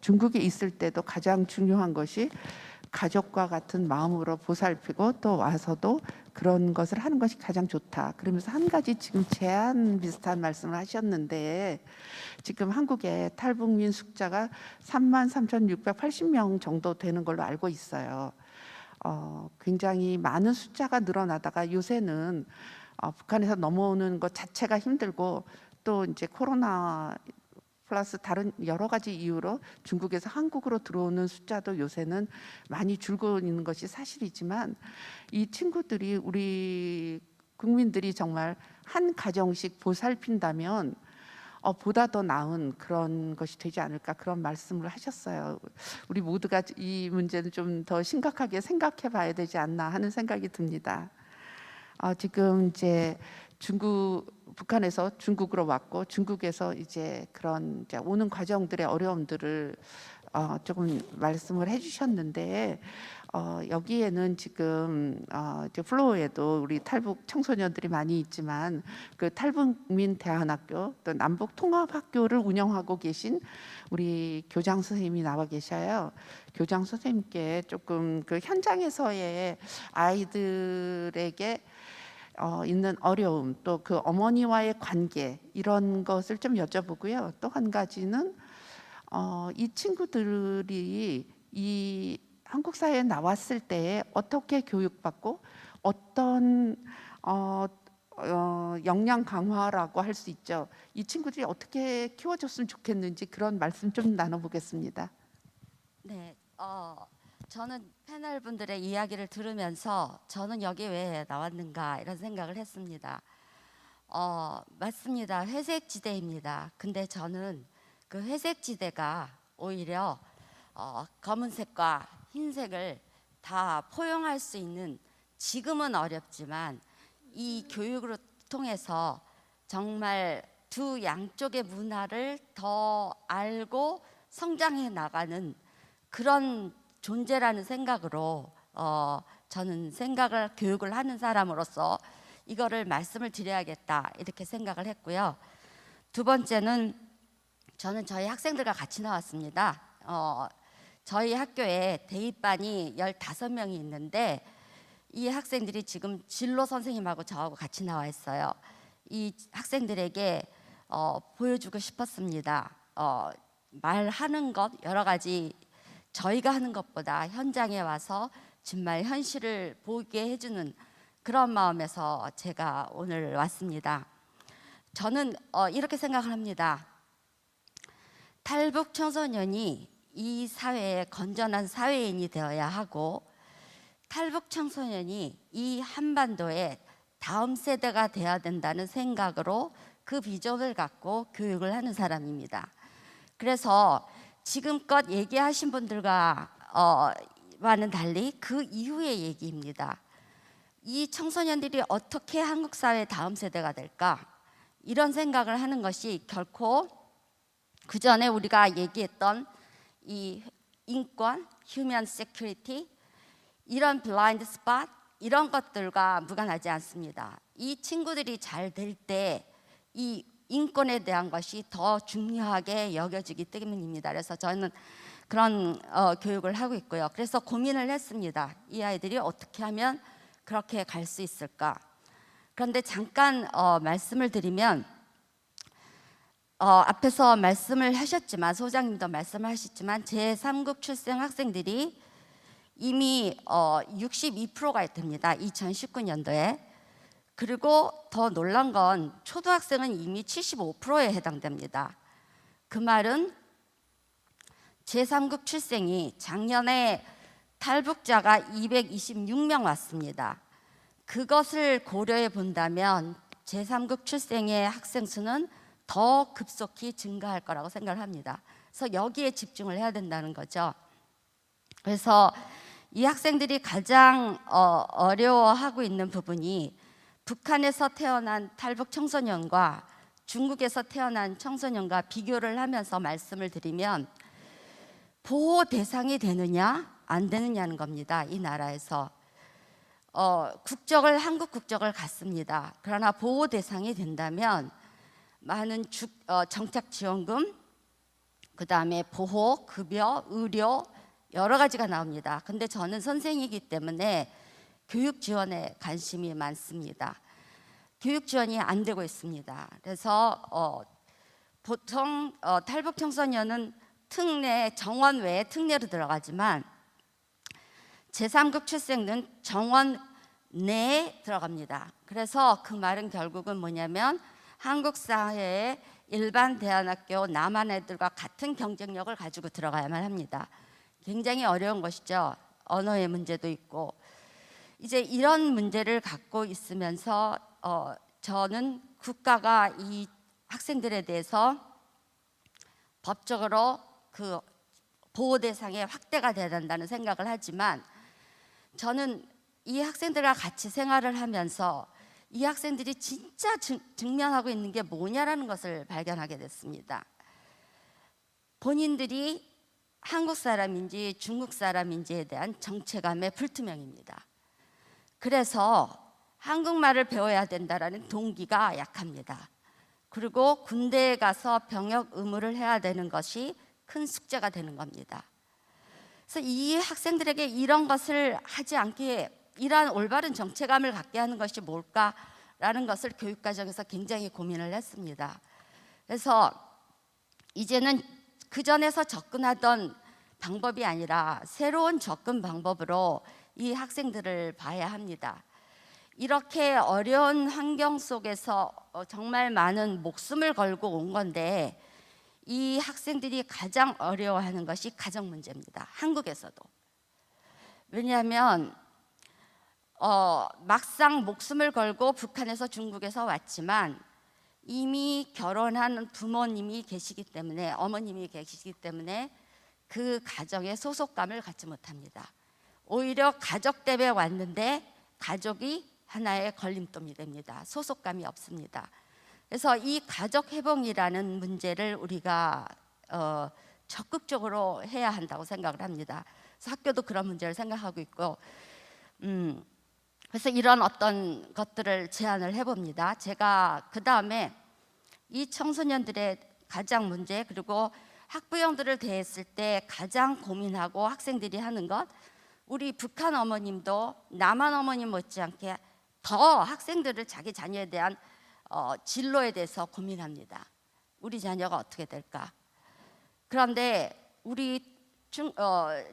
중국에 있을 때도 가장 중요한 것이 가족과 같은 마음으로 보살피고 또 와서도 그런 것을 하는 것이 가장 좋다. 그러면서 한 가지 지금 제안 비슷한 말씀을 하셨는데 지금 한국의 탈북민 숫자가 33,680명 정도 되는 걸로 알고 있어요. 굉장히 많은 숫자가 늘어나다가 요새는 북한에서 넘어오는 것 자체가 힘들고 또 이제 코로나 플러스 다른 여러 가지 이유로 중국에서 한국으로 들어오는 숫자도 요새는 많이 줄고 있는 것이 사실이지만 이 친구들이 우리 국민들이 정말 한 가정씩 보살핀다면 보다 더 나은 그런 것이 되지 않을까 그런 말씀을 하셨어요. 우리 모두가 이 문제는 좀 더 심각하게 생각해 봐야 되지 않나 하는 생각이 듭니다. 지금 이제 북한에서 중국으로 왔고 중국에서 이제 그런 이제 오는 과정들의 어려움들을 조금 말씀을 해주셨는데 여기에는 지금 이제 플로어에도 우리 탈북 청소년들이 많이 있지만 그 탈북민 대안학교 또 남북 통합학교를 운영하고 계신 우리 교장 선생님이 나와 계셔요. 교장 선생님께 조금 그 현장에서의 아이들에게 있는 어려움 또 그 어머니와의 관계 이런 것을 좀 여쭤보고요. 또 한 가지는 이 친구들이 이 한국 사회에 나왔을 때 어떻게 교육받고 어떤 역량 강화라고 할 수 있죠. 이 친구들이 어떻게 키워줬으면 좋겠는지 그런 말씀 좀 나눠보겠습니다. 네, 저는 패널 분들의 이야기를 들으면서 저는 여기 왜 나왔는가 이런 생각을 했습니다. 맞습니다. 회색 지대입니다. 근데 저는 그 회색 지대가 오히려 검은색과 흰색을 다 포용할 수 있는 지금은 어렵지만 이 교육을 통해서 정말 두 양쪽의 문화를 더 알고 성장해 나가는 그런 존재라는 생각으로 저는 교육을 하는 사람으로서 이거를 말씀을 드려야겠다 이렇게 생각을 했고요. 두 번째는 저는 저희 학생들과 같이 나왔습니다. 저희 학교에 대입반이 15명이 있는데 이 학생들이 지금 진로 선생님하고 저하고 같이 나와 있어요. 이 학생들에게 보여주고 싶었습니다. 말하는 것 여러 가지 저희가 하는 것보다 현장에 와서 정말 현실을 보게 해주는 그런 마음에서 제가 오늘 왔습니다. 저는 이렇게 생각을 합니다. 탈북 청소년이 이 사회의 건전한 사회인이 되어야 하고, 탈북 청소년이 이 한반도의 다음 세대가 되어야 된다는 생각으로 그 비전을 갖고 교육을 하는 사람입니다. 그래서 지금껏 얘기하신 분들과 와는 달리 그 이후의 얘기입니다. 이 청소년들이 어떻게 한국 사회의 다음 세대가 될까? 이런 생각을 하는 것이 결코 그 전에 우리가 얘기했던 이 인권, 휴먼 세큐리티, 이런 블라인드 스팟, 이런 것들과 무관하지 않습니다. 이 친구들이 잘 될 때 이 인권에 대한 것이 더 중요하게 여겨지기 때문입니다. 그래서 저는 그런 교육을 하고 있고요. 그래서 고민을 했습니다. 이 아이들이 어떻게 하면 그렇게 갈 수 있을까? 그런데 잠깐 말씀을 드리면, 앞에서 말씀을 하셨지만, 소장님도 말씀하셨지만, 제3국 출생 학생들이 이미 62%가 됩니다. 2019년도에. 그리고 더 놀란 건 초등학생은 이미 75%에 해당됩니다. 그 말은 제3국 출생이 작년에 탈북자가 226명 왔습니다. 그것을 고려해 본다면 제3국 출생의 학생 수는 더 급속히 증가할 거라고 생각을 합니다. 그래서 여기에 집중을 해야 된다는 거죠. 그래서 이 학생들이 가장 어려워하고 있는 부분이 북한에서 태어난 탈북 청소년과 중국에서 태어난 청소년과 비교를 하면서 말씀을 드리면, 보호 대상이 되느냐 안 되느냐는 겁니다. 이 나라에서 국적을 한국 국적을 갖습니다. 그러나 보호 대상이 된다면 많은 정착 지원금, 그 다음에 보호, 급여, 의료 여러 가지가 나옵니다. 근데 저는 선생이기 때문에 교육 지원에 관심이 많습니다. 교육 지원이 안 되고 있습니다. 그래서 보통 탈북 청소년은 특례, 정원 외에 특례로 들어가지만 제3국 출생은 정원 내에 들어갑니다. 그래서 그 말은 결국은 뭐냐면 한국 사회의 일반 대안학교 남한 애들과 같은 경쟁력을 가지고 들어가야만 합니다. 굉장히 어려운 것이죠. 언어의 문제도 있고. 이제 이런 문제를 갖고 있으면서 저는 국가가 이 학생들에 대해서 법적으로 그 보호 대상의 확대가 돼야 된다는 생각을 하지만, 저는 이 학생들과 같이 생활을 하면서 이 학생들이 진짜 직면하고 있는 게 뭐냐라는 것을 발견하게 됐습니다. 본인들이 한국 사람인지 중국 사람인지에 대한 정체감의 불투명입니다. 그래서 한국말을 배워야 된다라는 동기가 약합니다. 그리고 군대에 가서 병역 의무를 해야 되는 것이 큰 숙제가 되는 겁니다. 그래서 이 학생들에게 이런 것을 하지 않게, 이러한 올바른 정체감을 갖게 하는 것이 뭘까라는 것을 교육과정에서 굉장히 고민을 했습니다. 그래서 이제는 그전에서 접근하던 방법이 아니라 새로운 접근 방법으로 이 학생들을 봐야 합니다. 이렇게 어려운 환경 속에서 정말 많은 목숨을 걸고 온 건데, 이 학생들이 가장 어려워하는 것이 가정 문제입니다. 한국에서도. 왜냐하면 막상 목숨을 걸고 북한에서 중국에서 왔지만 이미 결혼한 부모님이 계시기 때문에, 어머님이 계시기 때문에 그 가정의 소속감을 갖지 못합니다. 오히려 가족 때문에 왔는데 가족이 하나의 걸림돌이 됩니다. 소속감이 없습니다. 그래서 이 가족 회복이라는 문제를 우리가 적극적으로 해야 한다고 생각을 합니다. 그래서 학교도 그런 문제를 생각하고 있고, 그래서 이런 어떤 것들을 제안을 해봅니다. 제가 그 다음에 이 청소년들의 가장 문제, 그리고 학부형들을 대했을 때 가장 고민하고 학생들이 하는 것, 우리 북한 어머님도 남한 어머님 못지않게 더 학생들을 자기 자녀에 대한 진로에 대해서 고민합니다. 우리 자녀가 어떻게 될까? 그런데 우리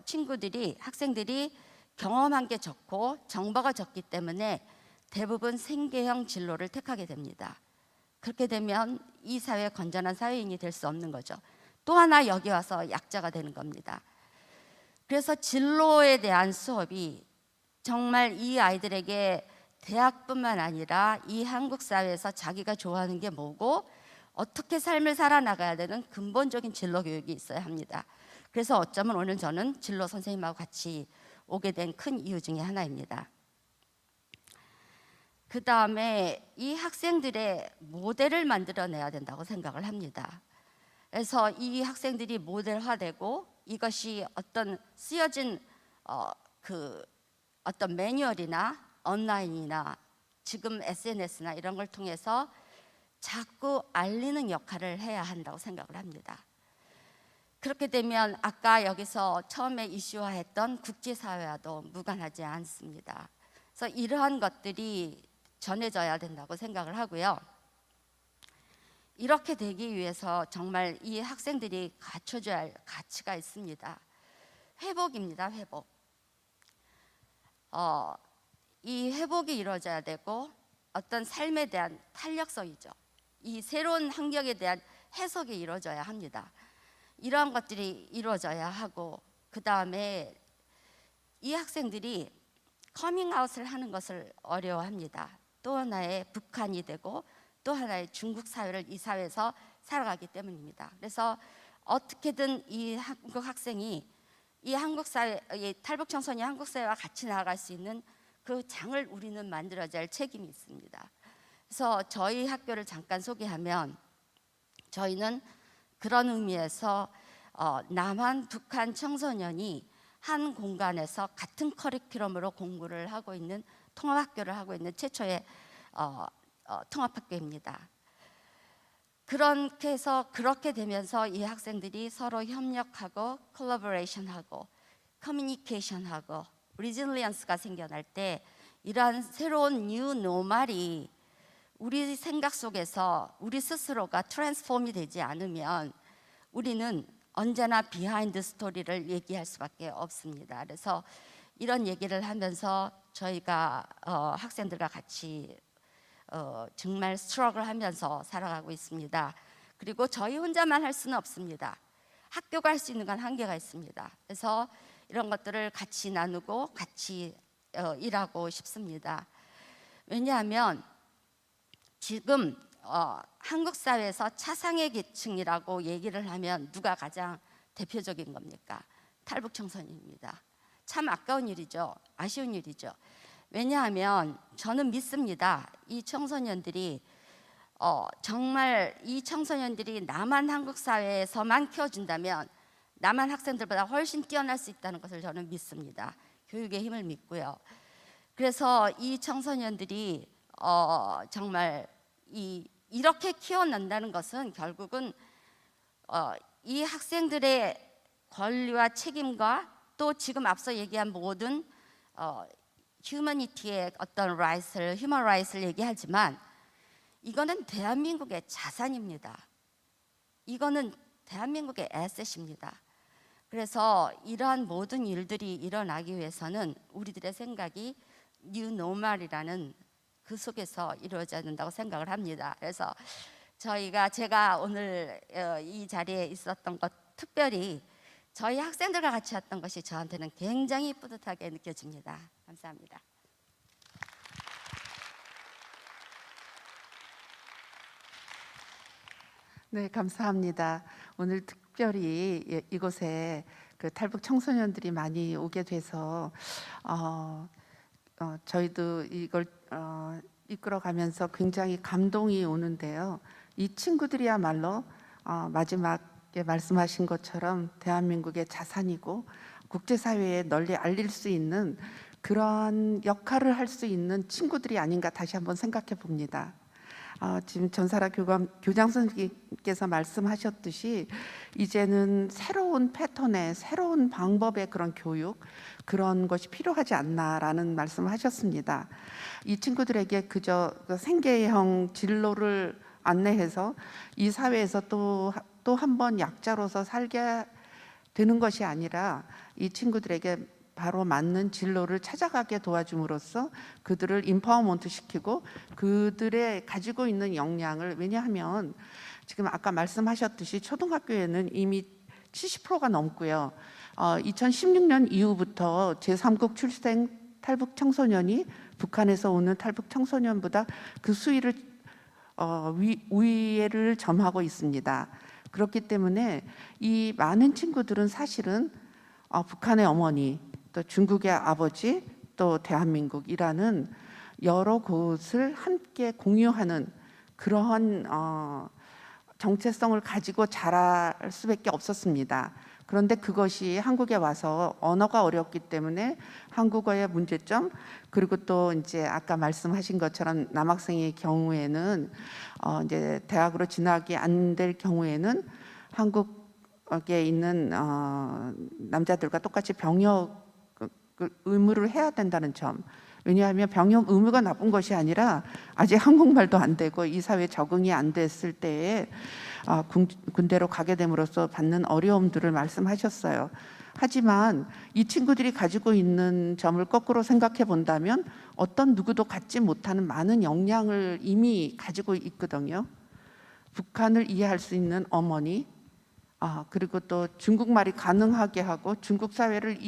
친구들이, 학생들이 경험한 게 적고 정보가 적기 때문에 대부분 생계형 진로를 택하게 됩니다. 그렇게 되면 이 사회의 건전한 사회인이 될 수 없는 거죠. 또 하나 여기 와서 약자가 되는 겁니다. 그래서 진로에 대한 수업이 정말 이 아이들에게 대학뿐만 아니라 이 한국 사회에서 자기가 좋아하는 게 뭐고 어떻게 삶을 살아나가야 되는 근본적인 진로 교육이 있어야 합니다. 그래서 어쩌면 오늘 저는 진로 선생님하고 같이 오게 된 큰 이유 중에 하나입니다. 그 다음에 이 학생들의 모델을 만들어내야 된다고 생각을 합니다. 그래서 이 학생들이 모델화되고 이것이 어떤 쓰여진 어떤 매뉴얼이나 온라인이나 지금 SNS나 이런 걸 통해서 자꾸 알리는 역할을 해야 한다고 생각을 합니다. 그렇게 되면 아까 여기서 처음에 이슈화했던 국제사회와도 무관하지 않습니다. 그래서 이러한 것들이 전해져야 된다고 생각을 하고요. 이렇게 되기 위해서 정말 이 학생들이 갖춰줘야 할 가치가 있습니다. 회복입니다. 회복. 이 회복이 이루어져야 되고 어떤 삶에 대한 탄력성이죠. 이 새로운 환경에 대한 해석이 이루어져야 합니다. 이러한 것들이 이루어져야 하고 그 다음에 이 학생들이 커밍아웃을 하는 것을 어려워합니다. 또 하나의 북한이 되고 또 하나의 중국 사회를 이 사회에서 살아가기 때문입니다. 그래서 어떻게든 이 한국 학생이 이 한국 사회, 이 탈북 청소년이 한국 사회와 같이 나아갈 수 있는 그 장을 우리는 만들어야 할 책임이 있습니다. 그래서 저희 학교를 잠깐 소개하면 저희는 그런 의미에서 남한, 북한 청소년이 한 공간에서 같은 커리큘럼으로 공부를 하고 있는 통합학교를 하고 있는 최초의 통합학교입니다. 그렇게 되면서 이 학생들이 서로 협력하고 콜라보레이션하고 커뮤니케이션하고 리질리언스가 생겨날 때 이러한 새로운 뉴 노멀이 우리 생각 속에서 우리 스스로가 트랜스폼이 되지 않으면 우리는 언제나 비하인드 스토리를 얘기할 수밖에 없습니다. 그래서 이런 얘기를 하면서 저희가 학생들과 같이 정말 스트러글 하면서 살아가고 있습니다. 그리고 저희 혼자만 할 수는 없습니다. 학교가 할 수 있는 건 한계가 있습니다. 그래서 이런 것들을 같이 나누고 같이 일하고 싶습니다. 왜냐하면 지금 한국 사회에서 차상위 계층이라고 얘기를 하면 누가 가장 대표적인 겁니까? 탈북 청소년입니다. 참 아까운 일이죠. 아쉬운 일이죠. 왜냐하면 저는 믿습니다. 이 청소년들이 정말 이 청소년들이 남한 한국 사회에서만 키워준다면 남한 학생들보다 훨씬 뛰어날 수 있다는 것을 저는 믿습니다. 교육의 힘을 믿고요. 그래서 이 청소년들이 정말 이렇게 키워낸다는 것은 결국은 이 학생들의 권리와 책임과 또 지금 앞서 얘기한 모든 휴머니티의 어떤 휴먼 라이트를 얘기하지만 이거는 대한민국의 자산입니다. 이거는 대한민국의 에셋입니다. 그래서 이러한 모든 일들이 일어나기 위해서는 우리들의 생각이 뉴 노멀이라는 그 속에서 이루어져야 된다고 생각을 합니다. 그래서 제가 오늘 이 자리에 있었던 것 특별히 저희 학생들과 같이 왔던 것이 저한테는 굉장히 뿌듯하게 느껴집니다. 감사합니다. 네, 감사합니다. 오늘 특별히 이곳에 그 탈북 청소년들이 많이 오게 돼서 저희도 이걸 이끌어가면서 굉장히 감동이 오는데요. 이 친구들이야말로 마지막에 말씀하신 것처럼 대한민국의 자산이고 국제사회에 널리 알릴 수 있는 그러한 역할을 할 수 있는 친구들이 아닌가 다시 한번 생각해 봅니다. 지금 전사라 교장 선생님께서 말씀하셨듯이 이제는 새로운 패턴의 새로운 방법의 그런 교육 그런 것이 필요하지 않나라는 말씀을 하셨습니다. 이 친구들에게 그저 생계형 진로를 안내해서 이 사회에서 또 한 번 약자로서 살게 되는 것이 아니라 이 친구들에게 바로 맞는 진로를 찾아가게 도와줌으로써 그들을 인파워먼트 시키고 그들의 가지고 있는 역량을, 왜냐하면 지금 아까 말씀하셨듯이 초등학교에는 이미 70%가 넘고요. 2016년 이후부터 제3국 출생 탈북 청소년이 북한에서 오는 탈북 청소년보다 그 수위를 우위를 점하고 있습니다. 그렇기 때문에 이 많은 친구들은 사실은 북한의 어머니, 또 중국의 아버지, 또 대한민국이라는 여러 곳을 함께 공유하는 그러한 정체성을 가지고 자랄 수밖에 없었습니다. 그런데 그것이 한국에 와서 언어가 어렵기 때문에 한국어의 문제점, 그리고 또 이제 아까 말씀하신 것처럼 남학생의 경우에는 이제 대학으로 진학이 안 될 경우에는 한국에 있는 남자들과 똑같이 병역 의무를 해야 된다는 점. 왜냐하면 병역 의무가 나쁜 것이 아니라 아직 한국말도 안 되고 이 사회에 적응이 안 됐을 때에 군대로 가게 됨으로써 받는 어려움들을 말씀하셨어요. 하지만 이 친구들이 가지고 있는 점을 거꾸로 생각해 본다면 어떤 누구도 갖지 못하는 많은 역량을 이미 가지고 있거든요. 북한을 이해할 수 있는 어머니, 그리고 또 중국말이 가능하게 하고 중국 사회를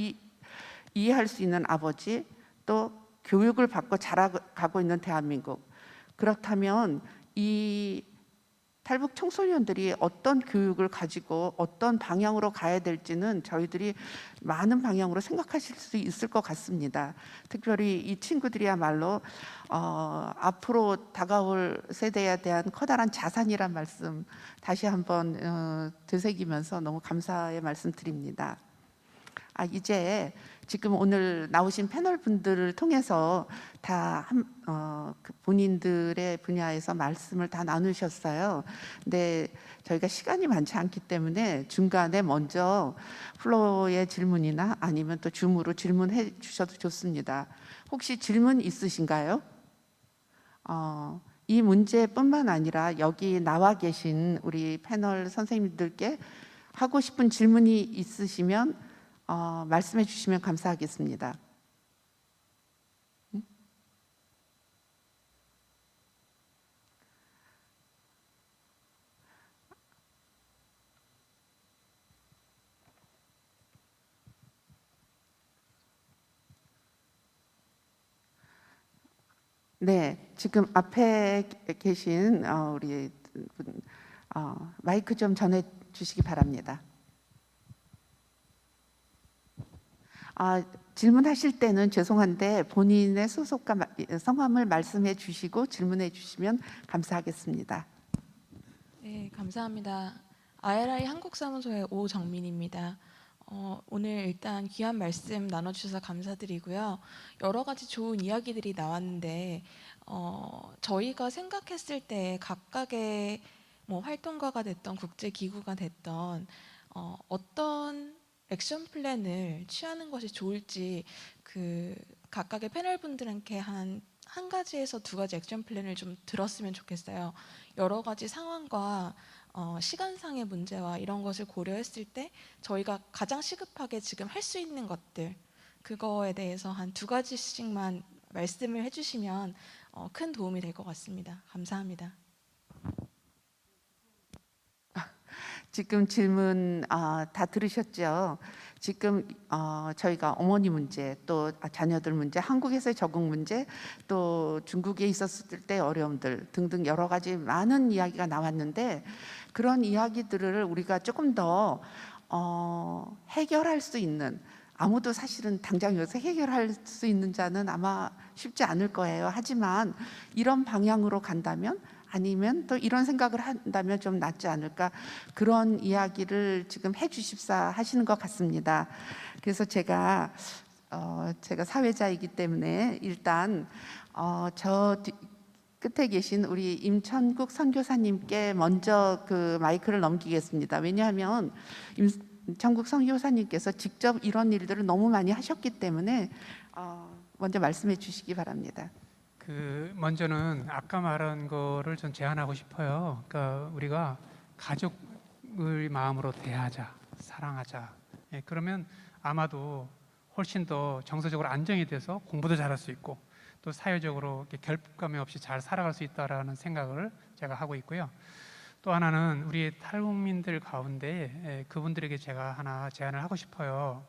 이해할 수 있는 아버지, 또 교육을 받고 자라가고 있는 대한민국. 그렇다면 이 탈북 청소년들이 어떤 교육을 가지고 어떤 방향으로 가야 될지는 저희들이 많은 방향으로 생각하실 수 있을 것 같습니다. 특별히 이 친구들이야말로 앞으로 다가올 세대에 대한 커다란 자산이란 말씀 다시 한번 되새기면서 너무 감사의 말씀 드립니다. 이제 지금 오늘 나오신 패널 분들을 통해서 다 본인들의 분야에서 말씀을 다 나누셨어요. 근데 저희가 시간이 많지 않기 때문에 중간에 먼저 플로어의 질문이나 아니면 또 줌으로 질문해 주셔도 좋습니다. 혹시 질문 있으신가요? 이 문제뿐만 아니라 여기 나와 계신 우리 패널 선생님들께 하고 싶은 질문이 있으시면 말씀해 주시면 감사하겠습니다. 네, 지금 앞에 계신 우리 마이크 좀 전해 주시기 바랍니다. 질문하실 때는 죄송한데 본인의 소속과 성함을 말씀해 주시고 질문해 주시면 감사하겠습니다. 네, 감사합니다. IRI 한국사무소의 오정민입니다. 오늘 일단 귀한 말씀 나눠주셔서 감사드리고요. 여러 가지 좋은 이야기들이 나왔는데 저희가 생각했을 때 각각의 뭐 활동가가 됐던 국제기구가 됐던 어떤 액션 플랜을 취하는 것이 좋을지 그 각각의 패널 분들께 한 가지에서 두 가지 액션 플랜을 좀 들었으면 좋겠어요. 여러 가지 상황과 시간상의 문제와 이런 것을 고려했을 때 저희가 가장 시급하게 지금 할 수 있는 것들 그거에 대해서 한 두 가지씩만 말씀을 해주시면 큰 도움이 될 것 같습니다. 감사합니다. 지금 질문 다 들으셨죠? 지금 저희가 어머니 문제, 또 자녀들 문제, 한국에서의 적응 문제, 또 중국에 있었을 때 어려움들 등등 여러 가지 많은 이야기가 나왔는데 그런 이야기들을 우리가 조금 더 해결할 수 있는, 아무도 사실은 당장 여기서 해결할 수 있는 자는 아마 쉽지 않을 거예요. 하지만 이런 방향으로 간다면, 아니면 또 이런 생각을 한다면 좀 낫지 않을까, 그런 이야기를 지금 해주십사 하시는 것 같습니다. 그래서 제가 사회자이기 때문에 일단 저 끝에 계신 우리 임천국 선교사님께 먼저 그 마이크를 넘기겠습니다. 왜냐하면 임천국 선교사님께서 직접 이런 일들을 너무 많이 하셨기 때문에 먼저 말씀해 주시기 바랍니다. 먼저는 아까 말한 거를 좀 제안하고 싶어요. 그러니까 우리가 가족을 마음으로 대하자, 사랑하자. 그러면 아마도 훨씬 더 정서적으로 안정이 돼서 공부도 잘할 수 있고 또 사회적으로 이렇게 결핍감이 없이 잘 살아갈 수 있다라는 생각을 제가 하고 있고요. 또 하나는 우리 탈북민들 가운데 그분들에게 제가 하나 제안을 하고 싶어요.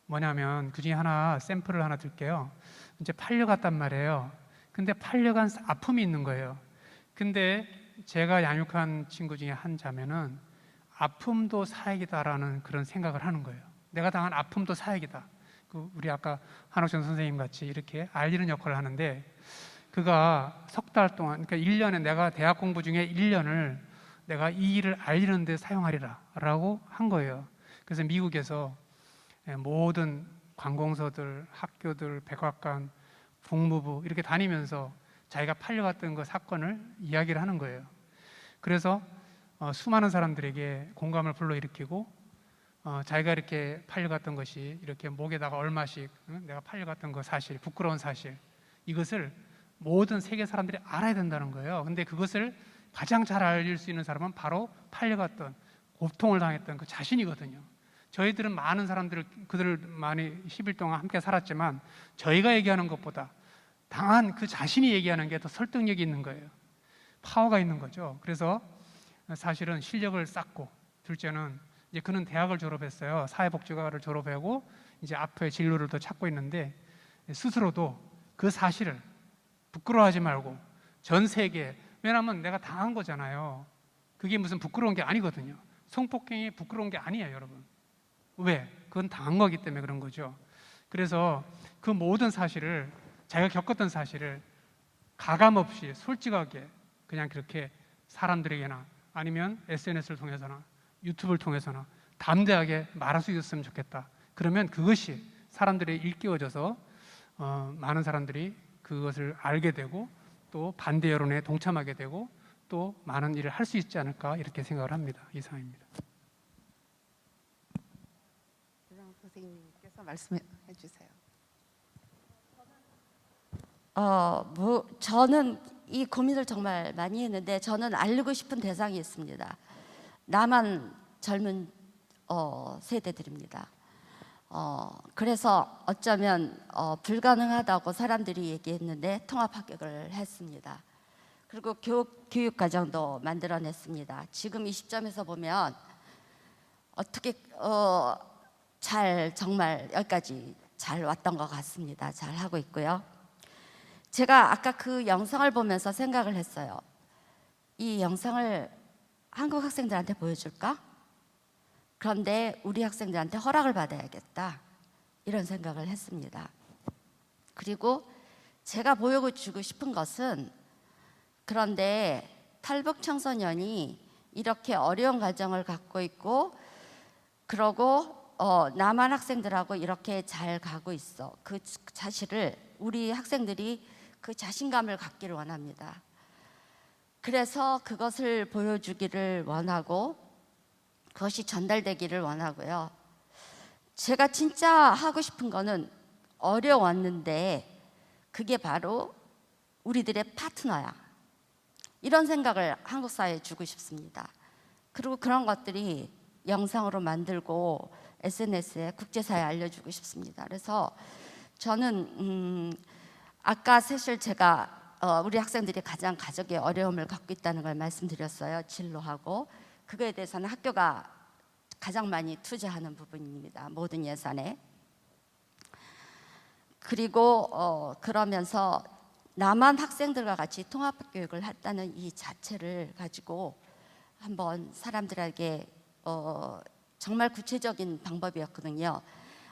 뭐냐면 그 중에 하나 샘플을 하나 들게요. 이제 팔려갔단 말이에요. 근데 팔려간 아픔이 있는 거예요. 근데 제가 양육한 친구 중에 한 자매는 아픔도 사역이다라는 그런 생각을 하는 거예요. 내가 당한 아픔도 사역이다. 우리 아까 한옥정 선생님 같이 이렇게 알리는 역할을 하는데 그가 석 달 동안, 그러니까 1년에 내가 대학 공부 중에 1년을 내가 이 일을 알리는 데 사용하리라 라고 한 거예요. 그래서 미국에서 모든 관공서들, 학교들, 백악관, 국무부 이렇게 다니면서 자기가 팔려갔던 그 사건을 이야기를 하는 거예요. 그래서 수많은 사람들에게 공감을 불러일으키고 자기가 이렇게 팔려갔던 것이 이렇게 목에다가 얼마씩 내가 팔려갔던 그 사실, 부끄러운 사실 이것을 모든 세계 사람들이 알아야 된다는 거예요. 근데 그것을 가장 잘 알릴 수 있는 사람은 바로 팔려갔던, 고통을 당했던 그 자신이거든요. 저희들은 많은 사람들을 그들을 많이 10일 동안 함께 살았지만 저희가 얘기하는 것보다 당한 그 자신이 얘기하는 게 더 설득력이 있는 거예요. 파워가 있는 거죠. 그래서 사실은 실력을 쌓고, 둘째는 이제 그는 대학을 졸업했어요. 사회복지과를 졸업하고 이제 앞에 진로를 더 찾고 있는데 스스로도 그 사실을 부끄러워하지 말고 전 세계, 왜냐하면 내가 당한 거잖아요. 그게 무슨 부끄러운 게 아니거든요. 성폭행이 부끄러운 게 아니에요, 여러분. 왜? 그건 당한 거기 때문에 그런 거죠. 그래서 그 모든 사실을, 자기가 겪었던 사실을 가감 없이 솔직하게 그냥 그렇게 사람들에게나 아니면 SNS를 통해서나 유튜브를 통해서나 담대하게 말할 수 있었으면 좋겠다. 그러면 그것이 사람들이 일깨워져서 많은 사람들이 그것을 알게 되고 또 반대 여론에 동참하게 되고 또 많은 일을 할 수 있지 않을까 이렇게 생각을 합니다. 이상입니다. 선생님께서 말씀해 주세요. 저는 이 고민을 정말 많이 했는데 저는 알리고 싶은 대상이 있습니다. 나만 젊은 세대들입니다. 그래서 어쩌면 불가능하다고 사람들이 얘기했는데 통합 합격을 했습니다. 그리고 교육과정도 만들어냈습니다. 지금 이 시점에서 보면 어떻게 정말 여기까지 잘 왔던 것 같습니다. 잘 하고 있고요. 제가 아까 그 영상을 보면서 생각을 했어요. 이 영상을 한국 학생들한테 보여줄까? 그런데 우리 학생들한테 허락을 받아야겠다. 이런 생각을 했습니다. 그리고 제가 보여주고 싶은 것은, 그런데 탈북 청소년이 이렇게 어려운 가정을 갖고 있고 그러고 남한 학생들하고 이렇게 잘 가고 있어. 그 사실을 우리 학생들이 그 자신감을 갖기를 원합니다. 그래서 그것을 보여주기를 원하고 그것이 전달되기를 원하고요. 제가 진짜 하고 싶은 거는 어려웠는데 그게 바로 우리들의 파트너야. 이런 생각을 한국 사회에 주고 싶습니다. 그리고 그런 것들이 영상으로 만들고 SNS에 국제사회에 알려주고 싶습니다. 그래서 저는 아까 사실 제가 우리 학생들이 가장 가족의 어려움을 갖고 있다는 걸 말씀드렸어요. 진로하고 그거에 대해서는 학교가 가장 많이 투자하는 부분입니다. 모든 예산에. 그리고 그러면서 남한 학생들과 같이 통합 교육을 했다는 이 자체를 가지고 한번 사람들에게 정말 구체적인 방법이었거든요.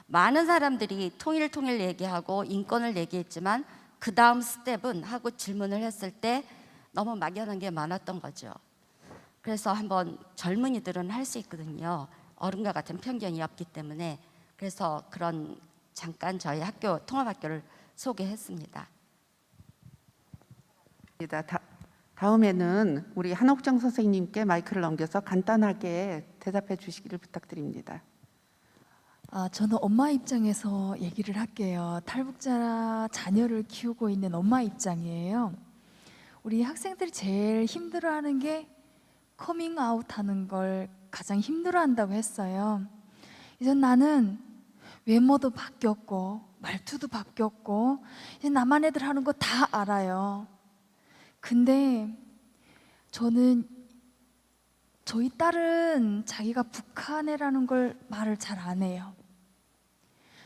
많은 사람들이 통일 얘기하고 인권을 얘기했지만 그 다음 스텝은 하고 질문을 했을 때 너무 막연한 게 많았던 거죠. 그래서 한번 젊은이들은 할 수 있거든요. 어른과 같은 편견이 없기 때문에. 그래서 그런 잠깐 저희 학교 통합학교를 소개했습니다. 다음에는 우리 한옥정 선생님께 마이크를 넘겨서 간단하게 대답해 주시기를 부탁드립니다. 저는 엄마 입장에서 얘기를 할게요. 탈북자 자녀를 키우고 있는 엄마 입장이에요. 우리 학생들이 제일 힘들어하는 게 커밍아웃 하는 걸 가장 힘들어한다고 했어요. 그래서 나는 외모도 바뀌었고 말투도 바뀌었고 이제 남한 애들 하는 거 다 알아요. 근데 저는 저희 딸은 자기가 북한 애라는 걸 말을 잘 안 해요.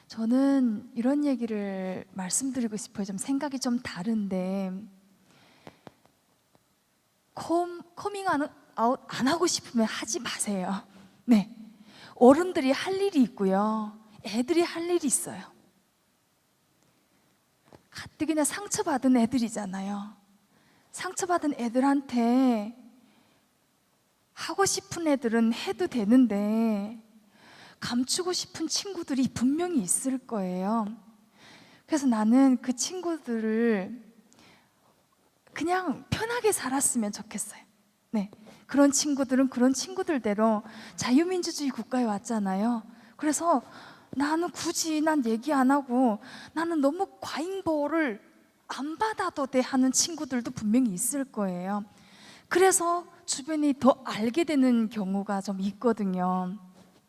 저는 이런 얘기를 말씀드리고 싶어요. 좀 생각이 좀 다른데 커밍 아웃 안 하고 싶으면 하지 마세요. 네, 어른들이 할 일이 있고요, 애들이 할 일이 있어요. 가뜩이나 상처받은 애들이잖아요. 상처받은 애들한테 하고 싶은 애들은 해도 되는데 감추고 싶은 친구들이 분명히 있을 거예요. 그래서 나는 그 친구들을 그냥 편하게 살았으면 좋겠어요. 네, 그런 친구들은 그런 친구들대로 자유민주주의 국가에 왔잖아요. 그래서 나는 굳이 난 얘기 안 하고 나는 너무 과잉보호를 안 받아도 돼 하는 친구들도 분명히 있을 거예요. 그래서 주변이 더 알게 되는 경우가 좀 있거든요.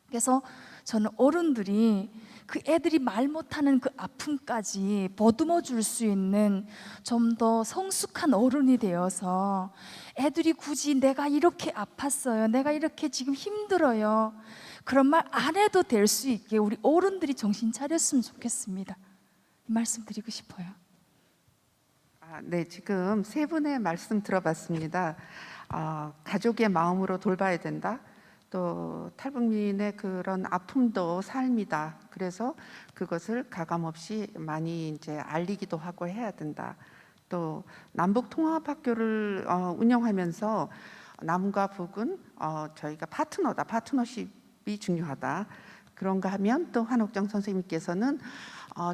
그래서 저는 어른들이 그 애들이 말 못하는 그 아픔까지 보듬어 줄 수 있는 좀 더 성숙한 어른이 되어서 애들이 굳이 내가 이렇게 아팠어요, 내가 이렇게 지금 힘들어요, 그런 말 안 해도 될 수 있게 우리 어른들이 정신 차렸으면 좋겠습니다. 이 말씀 드리고 싶어요. 네, 지금 세 분의 말씀 들어봤습니다. 가족의 마음으로 돌봐야 된다. 또 탈북민의 그런 아픔도 삶이다. 그래서 그것을 가감없이 많이 이제 알리기도 하고 해야 된다. 또 남북 통합학교를 운영하면서 남과 북은 저희가 파트너다, 파트너십이 중요하다. 그런가 하면 또 한옥정 선생님께서는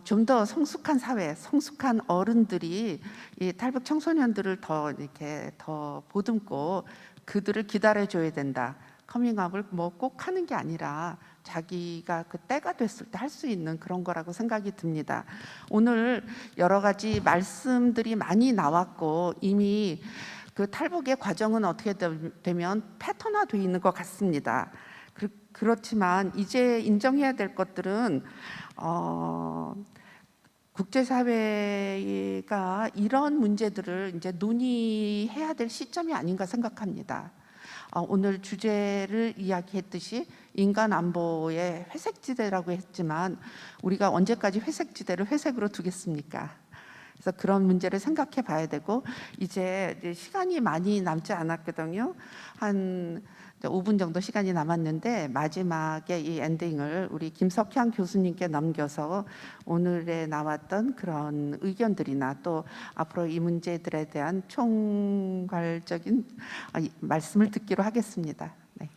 좀 더 성숙한 사회, 성숙한 어른들이 이 탈북 청소년들을 더 이렇게 더 보듬고 그들을 기다려줘야 된다. 커밍아웃을 뭐 꼭 하는 게 아니라 자기가 그 때가 됐을 때 할 수 있는 그런 거라고 생각이 듭니다. 오늘 여러 가지 말씀들이 많이 나왔고 이미 그 탈북의 과정은 어떻게 되면 패턴화되어 있는 것 같습니다. 그렇지만 이제 인정해야 될 것들은 국제사회가 이런 문제들을 이제 논의해야 될 시점이 아닌가 생각합니다. 오늘 주제를 이야기했듯이 인간 안보의 회색지대라고 했지만 우리가 언제까지 회색지대를 회색으로 두겠습니까? 그래서 그런 문제를 생각해 봐야 되고 이제 시간이 많이 남지 않았거든요. 한 5분 정도 시간이 남았는데 마지막에 이 엔딩을 우리 김석향 교수님께 넘겨서 오늘에 나왔던 그런 의견들이나 또 앞으로 이 문제들에 대한 총괄적인 말씀을 듣기로 하겠습니다. 네.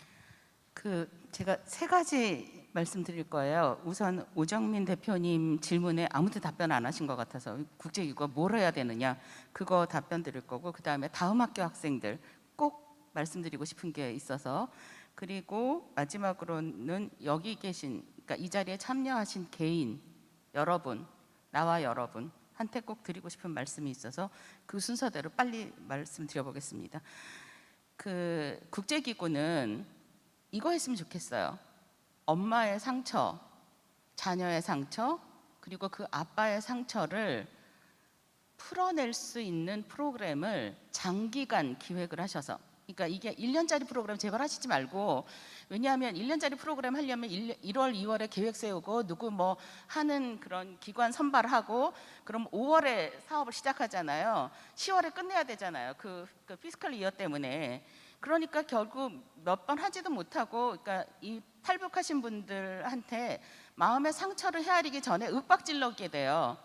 제가 세 가지 말씀드릴 거예요. 우선 오정민 대표님 질문에 아무도 답변 안 하신 것 같아서 국제기구가 뭘 해야 되느냐 그거 답변 드릴 거고, 그 다음에 다음 학교 학생들 꼭 말씀드리고 싶은 게 있어서, 그리고 마지막으로는 여기 계신, 그러니까 이 자리에 참여하신 개인 여러분, 나와 여러분한테 꼭 드리고 싶은 말씀이 있어서 그 순서대로 빨리 말씀드려보겠습니다. 그 국제기구는 이거 했으면 좋겠어요. 엄마의 상처, 자녀의 상처, 그리고 그 아빠의 상처를 풀어낼 수 있는 프로그램을 장기간 기획을 하셔서, 그러니까 이게 1년짜리 프로그램 제발 하시지 말고, 왜냐하면 1년짜리 프로그램 하려면 1월, 2월에 계획 세우고 누구 뭐 하는 그런 기관 선발하고 그럼 5월에 사업을 시작하잖아요. 10월에 끝내야 되잖아요. 그 피스컬 이어 때문에. 그러니까 결국 몇 번 하지도 못하고, 그러니까 이 탈북하신 분들한테 마음의 상처를 헤아리기 전에 윽박질러게 돼요.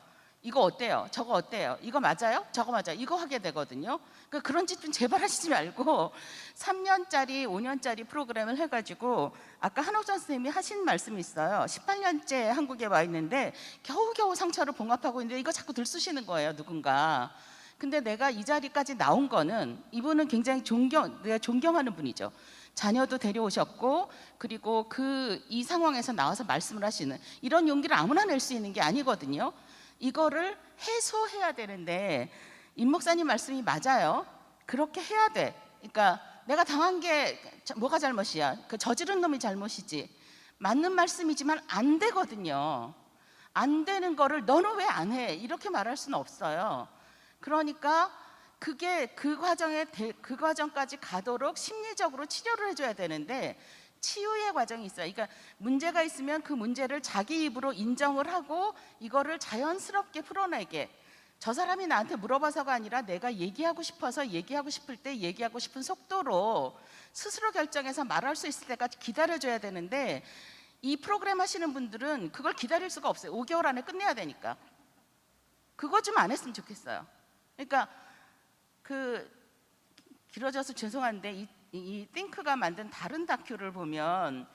이거 어때요? 저거 어때요? 이거 맞아요? 저거 맞아요? 이거 하게 되거든요. 그러니까 그런 짓 좀 제발 하시지 말고 3년짜리, 5년짜리 프로그램을 해가지고, 아까 한옥전 선생님이 하신 말씀이 있어요. 18년째 한국에 와 있는데 겨우겨우 상처를 봉합하고 있는데 이거 자꾸 들쑤시는 거예요, 누군가. 근데 내가 이 자리까지 나온 거는, 이분은 굉장히 내가 존경하는 분이죠. 자녀도 데려오셨고, 그리고 이 상황에서 나와서 말씀을 하시는 이런 용기를 아무나 낼 수 있는 게 아니거든요. 이거를 해소해야 되는데, 임 목사님 말씀이 맞아요. 그렇게 해야 돼. 그러니까 내가 당한 게 뭐가 잘못이야? 그 저지른 놈이 잘못이지. 맞는 말씀이지만 안 되거든요. 안 되는 거를 너는 왜 안 해? 이렇게 말할 수는 없어요. 그러니까 그게 그 과정까지 가도록 심리적으로 치료를 해줘야 되는데 치유의 과정이 있어요. 그러니까 문제가 있으면 그 문제를 자기 입으로 인정을 하고 이거를 자연스럽게 풀어내게. 저 사람이 나한테 물어봐서가 아니라 내가 얘기하고 싶어서 얘기하고 싶을 때 얘기하고 싶은 속도로 스스로 결정해서 말할 수 있을 때까지 기다려줘야 되는데 이 프로그램 하시는 분들은 그걸 기다릴 수가 없어요. 5개월 안에 끝내야 되니까. 그거 좀 안 했으면 좋겠어요. 그러니까 길어져서 죄송한데 이 띵크가 만든 다른 다큐를 보면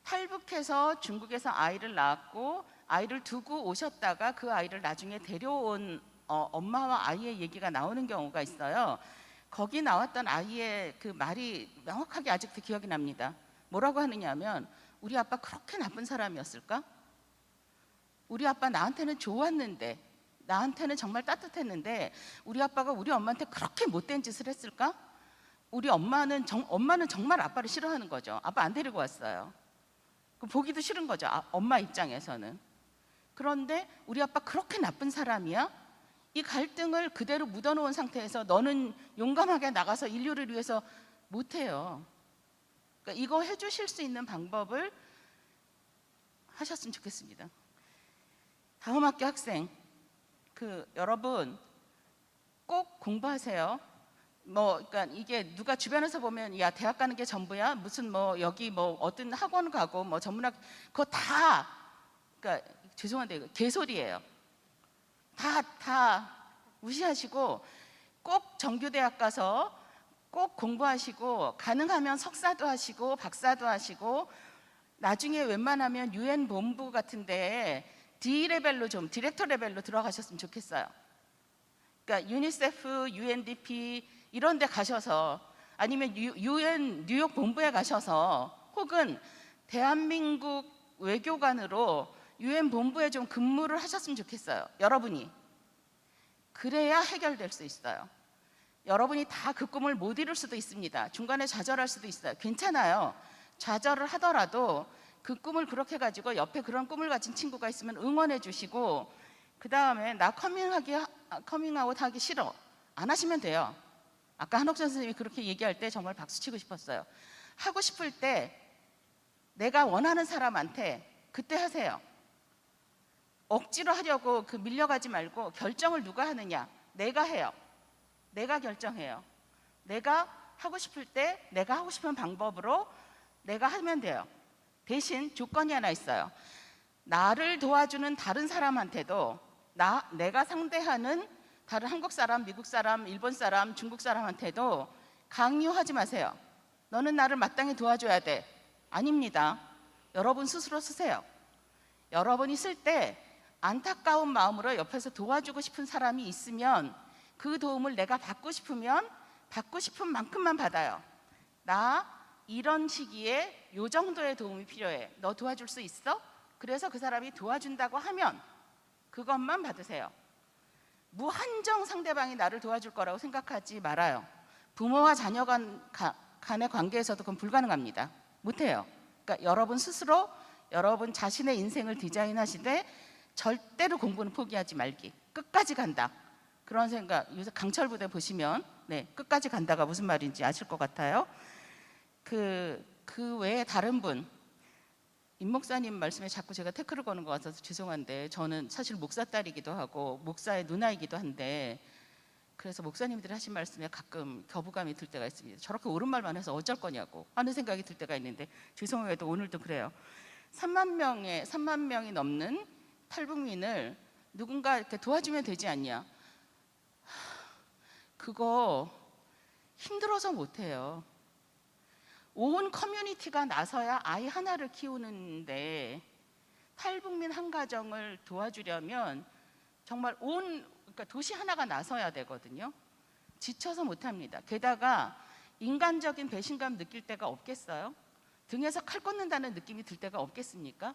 탈북해서 중국에서 아이를 낳았고 아이를 두고 오셨다가 그 아이를 나중에 데려온 엄마와 아이의 얘기가 나오는 경우가 있어요. 거기 나왔던 아이의 그 말이 명확하게 아직도 기억이 납니다. 뭐라고 하느냐 하면 우리 아빠 그렇게 나쁜 사람이었을까? 우리 아빠 나한테는 좋았는데 나한테는 정말 따뜻했는데 우리 아빠가 우리 엄마한테 그렇게 못된 짓을 했을까? 우리 엄마는 정말 아빠를 싫어하는 거죠. 아빠 안 데리고 왔어요. 보기도 싫은 거죠. 엄마 입장에서는. 그런데 우리 아빠 그렇게 나쁜 사람이야? 이 갈등을 그대로 묻어놓은 상태에서 너는 용감하게 나가서 인류를 위해서 못해요. 그러니까 이거 해주실 수 있는 방법을 하셨으면 좋겠습니다. 다음 학기 학생, 여러분 꼭 공부하세요. 그러니까 이게 누가 주변에서 보면 야 대학 가는 게 전부야? 무슨 여기 어떤 학원 가고 전문학 그거 다 그러니까 죄송한데 이거 개소리예요. 다 무시하시고 꼭 정규대학 가서 꼭 공부하시고 가능하면 석사도 하시고 박사도 하시고 나중에 웬만하면 UN 본부 같은데 D 레벨로 좀 디렉터 레벨로 들어가셨으면 좋겠어요. 그러니까 유니세프, UNDP 이런 데 가셔서 아니면 UN 뉴욕 본부에 가셔서 혹은 대한민국 외교관으로 UN 본부에 좀 근무를 하셨으면 좋겠어요. 여러분이. 그래야 해결될 수 있어요. 여러분이 다 그 꿈을 못 이룰 수도 있습니다. 중간에 좌절할 수도 있어요. 괜찮아요. 좌절을 하더라도 그 꿈을 그렇게 가지고 옆에 그런 꿈을 가진 친구가 있으면 응원해 주시고 그 다음에 나 커밍아웃 하기 싫어. 안 하시면 돼요. 아까 한옥전 선생님이 그렇게 얘기할 때 정말 박수치고 싶었어요. 하고 싶을 때 내가 원하는 사람한테 그때 하세요. 억지로 하려고 밀려가지 말고 결정을 누가 하느냐? 내가 해요. 내가 결정해요. 내가 하고 싶을 때 내가 하고 싶은 방법으로 내가 하면 돼요. 대신 조건이 하나 있어요. 나를 도와주는 다른 사람한테도 내가 상대하는 다른 한국 사람, 미국 사람, 일본 사람, 중국 사람한테도 강요하지 마세요. 너는 나를 마땅히 도와줘야 돼. 아닙니다. 여러분 스스로 쓰세요. 여러분이 쓸 때 안타까운 마음으로 옆에서 도와주고 싶은 사람이 있으면 그 도움을 내가 받고 싶으면 받고 싶은 만큼만 받아요. 나 이런 시기에 요 정도의 도움이 필요해. 너 도와줄 수 있어? 그래서 그 사람이 도와준다고 하면 그것만 받으세요. 무한정 상대방이 나를 도와줄 거라고 생각하지 말아요. 부모와 자녀 간의 관계에서도 그건 불가능합니다. 못해요. 그러니까 여러분 스스로 여러분 자신의 인생을 디자인하시되 절대로 공부는 포기하지 말기. 끝까지 간다. 그런 생각. 요새 강철부대 보시면 끝까지 간다가 무슨 말인지 아실 것 같아요. 그 외에 다른 분, 임 목사님 말씀에 자꾸 제가 태클을 거는 것 같아서 죄송한데 저는 사실 목사 딸이기도 하고 목사의 누나이기도 한데 그래서 목사님들이 하신 말씀에 가끔 거부감이 들 때가 있습니다. 저렇게 옳은 말만 해서 어쩔 거냐고 하는 생각이 들 때가 있는데 죄송해도 오늘도 그래요. 3만 명이 넘는 탈북민을 누군가 이렇게 도와주면 되지 않냐? 그거 힘들어서 못해요. 온 커뮤니티가 나서야 아이 하나를 키우는데 탈북민 한 가정을 도와주려면 정말 그러니까 도시 하나가 나서야 되거든요. 지쳐서 못합니다. 게다가 인간적인 배신감 느낄 때가 없겠어요? 등에서 칼 꽂는다는 느낌이 들 때가 없겠습니까?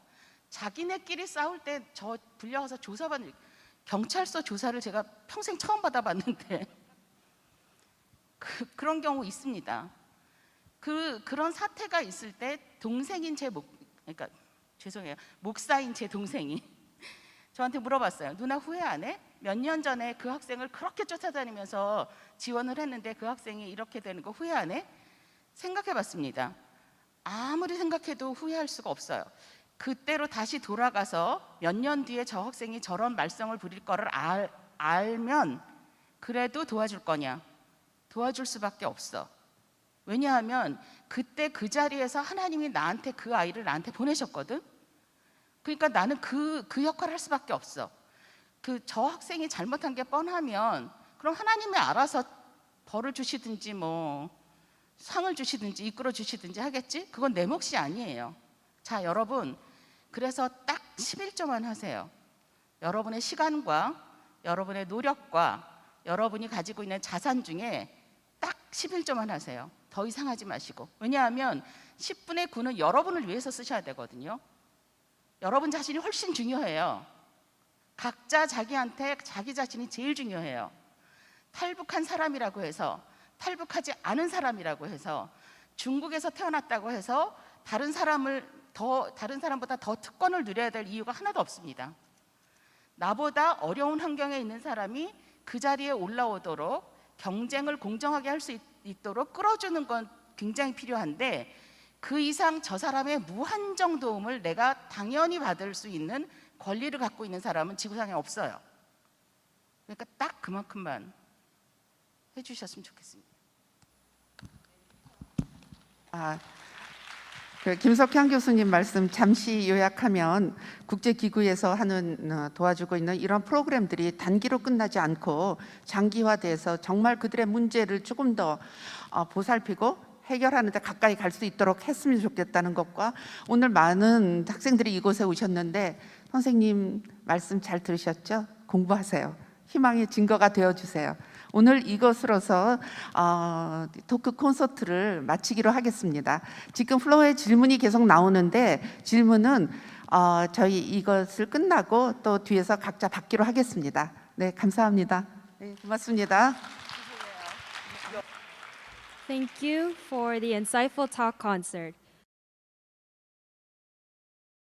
자기네끼리 싸울 때 저 불려와서 조사받는 경찰서 조사를 제가 평생 처음 받아봤는데 그런 경우 있습니다. 그런 사태가 있을 때 동생인 제 그러니까 죄송해요. 목사인 제 동생이 저한테 물어봤어요. 누나 후회 안 해? 몇 년 전에 그 학생을 그렇게 쫓아다니면서 지원을 했는데 그 학생이 이렇게 되는 거 후회 안 해? 생각해 봤습니다. 아무리 생각해도 후회할 수가 없어요. 그때로 다시 돌아가서 몇 년 뒤에 저 학생이 저런 말썽을 부릴 거를 알면 그래도 도와줄 거냐? 도와줄 수밖에 없어. 왜냐하면 그때 그 자리에서 하나님이 나한테 그 아이를 나한테 보내셨거든. 그러니까 나는 그 역할을 할 수밖에 없어. 저 학생이 잘못한 게 뻔하면 그럼 하나님이 알아서 벌을 주시든지 뭐 상을 주시든지 이끌어 주시든지 하겠지? 그건 내 몫이 아니에요. 자, 여러분, 그래서 딱 11조만 하세요. 여러분의 시간과 여러분의 노력과 여러분이 가지고 있는 자산 중에 딱 11조만 하세요. 더 이상 하지 마시고. 왜냐하면 10분의 9는 여러분을 위해서 쓰셔야 되거든요. 여러분 자신이 훨씬 중요해요. 각자 자기한테 자기 자신이 제일 중요해요. 탈북한 사람이라고 해서, 탈북하지 않은 사람이라고 해서, 중국에서 태어났다고 해서 다른 사람보다 더 특권을 누려야 될 이유가 하나도 없습니다. 나보다 어려운 환경에 있는 사람이 그 자리에 올라오도록 경쟁을 공정하게 할 수 있도록 끌어주는 건 굉장히 필요한데, 그 이상 저 사람의 무한정 도움을 내가 당연히 받을 수 있는 권리를 갖고 있는 사람은 지구상에 없어요. 그러니까 딱 그만큼만 해주셨으면 좋겠습니다. 김석향 교수님 말씀 잠시 요약하면 국제기구에서 도와주고 있는 이런 프로그램들이 단기로 끝나지 않고 장기화돼서 정말 그들의 문제를 조금 더 보살피고 해결하는 데 가까이 갈 수 있도록 했으면 좋겠다는 것과, 오늘 많은 학생들이 이곳에 오셨는데 선생님 말씀 잘 들으셨죠? 공부하세요. 희망의 증거가 되어주세요. 오늘 이것으로서 토크 콘서트를 마치기로 하겠습니다. 지금 플로어에 질문이 계속 나오는데 질문은 저희 이것을 끝나고 또 뒤에서 각자 받기로 하겠습니다. 네, 감사합니다. 네, 고맙습니다. Thank you for the insightful talk concert.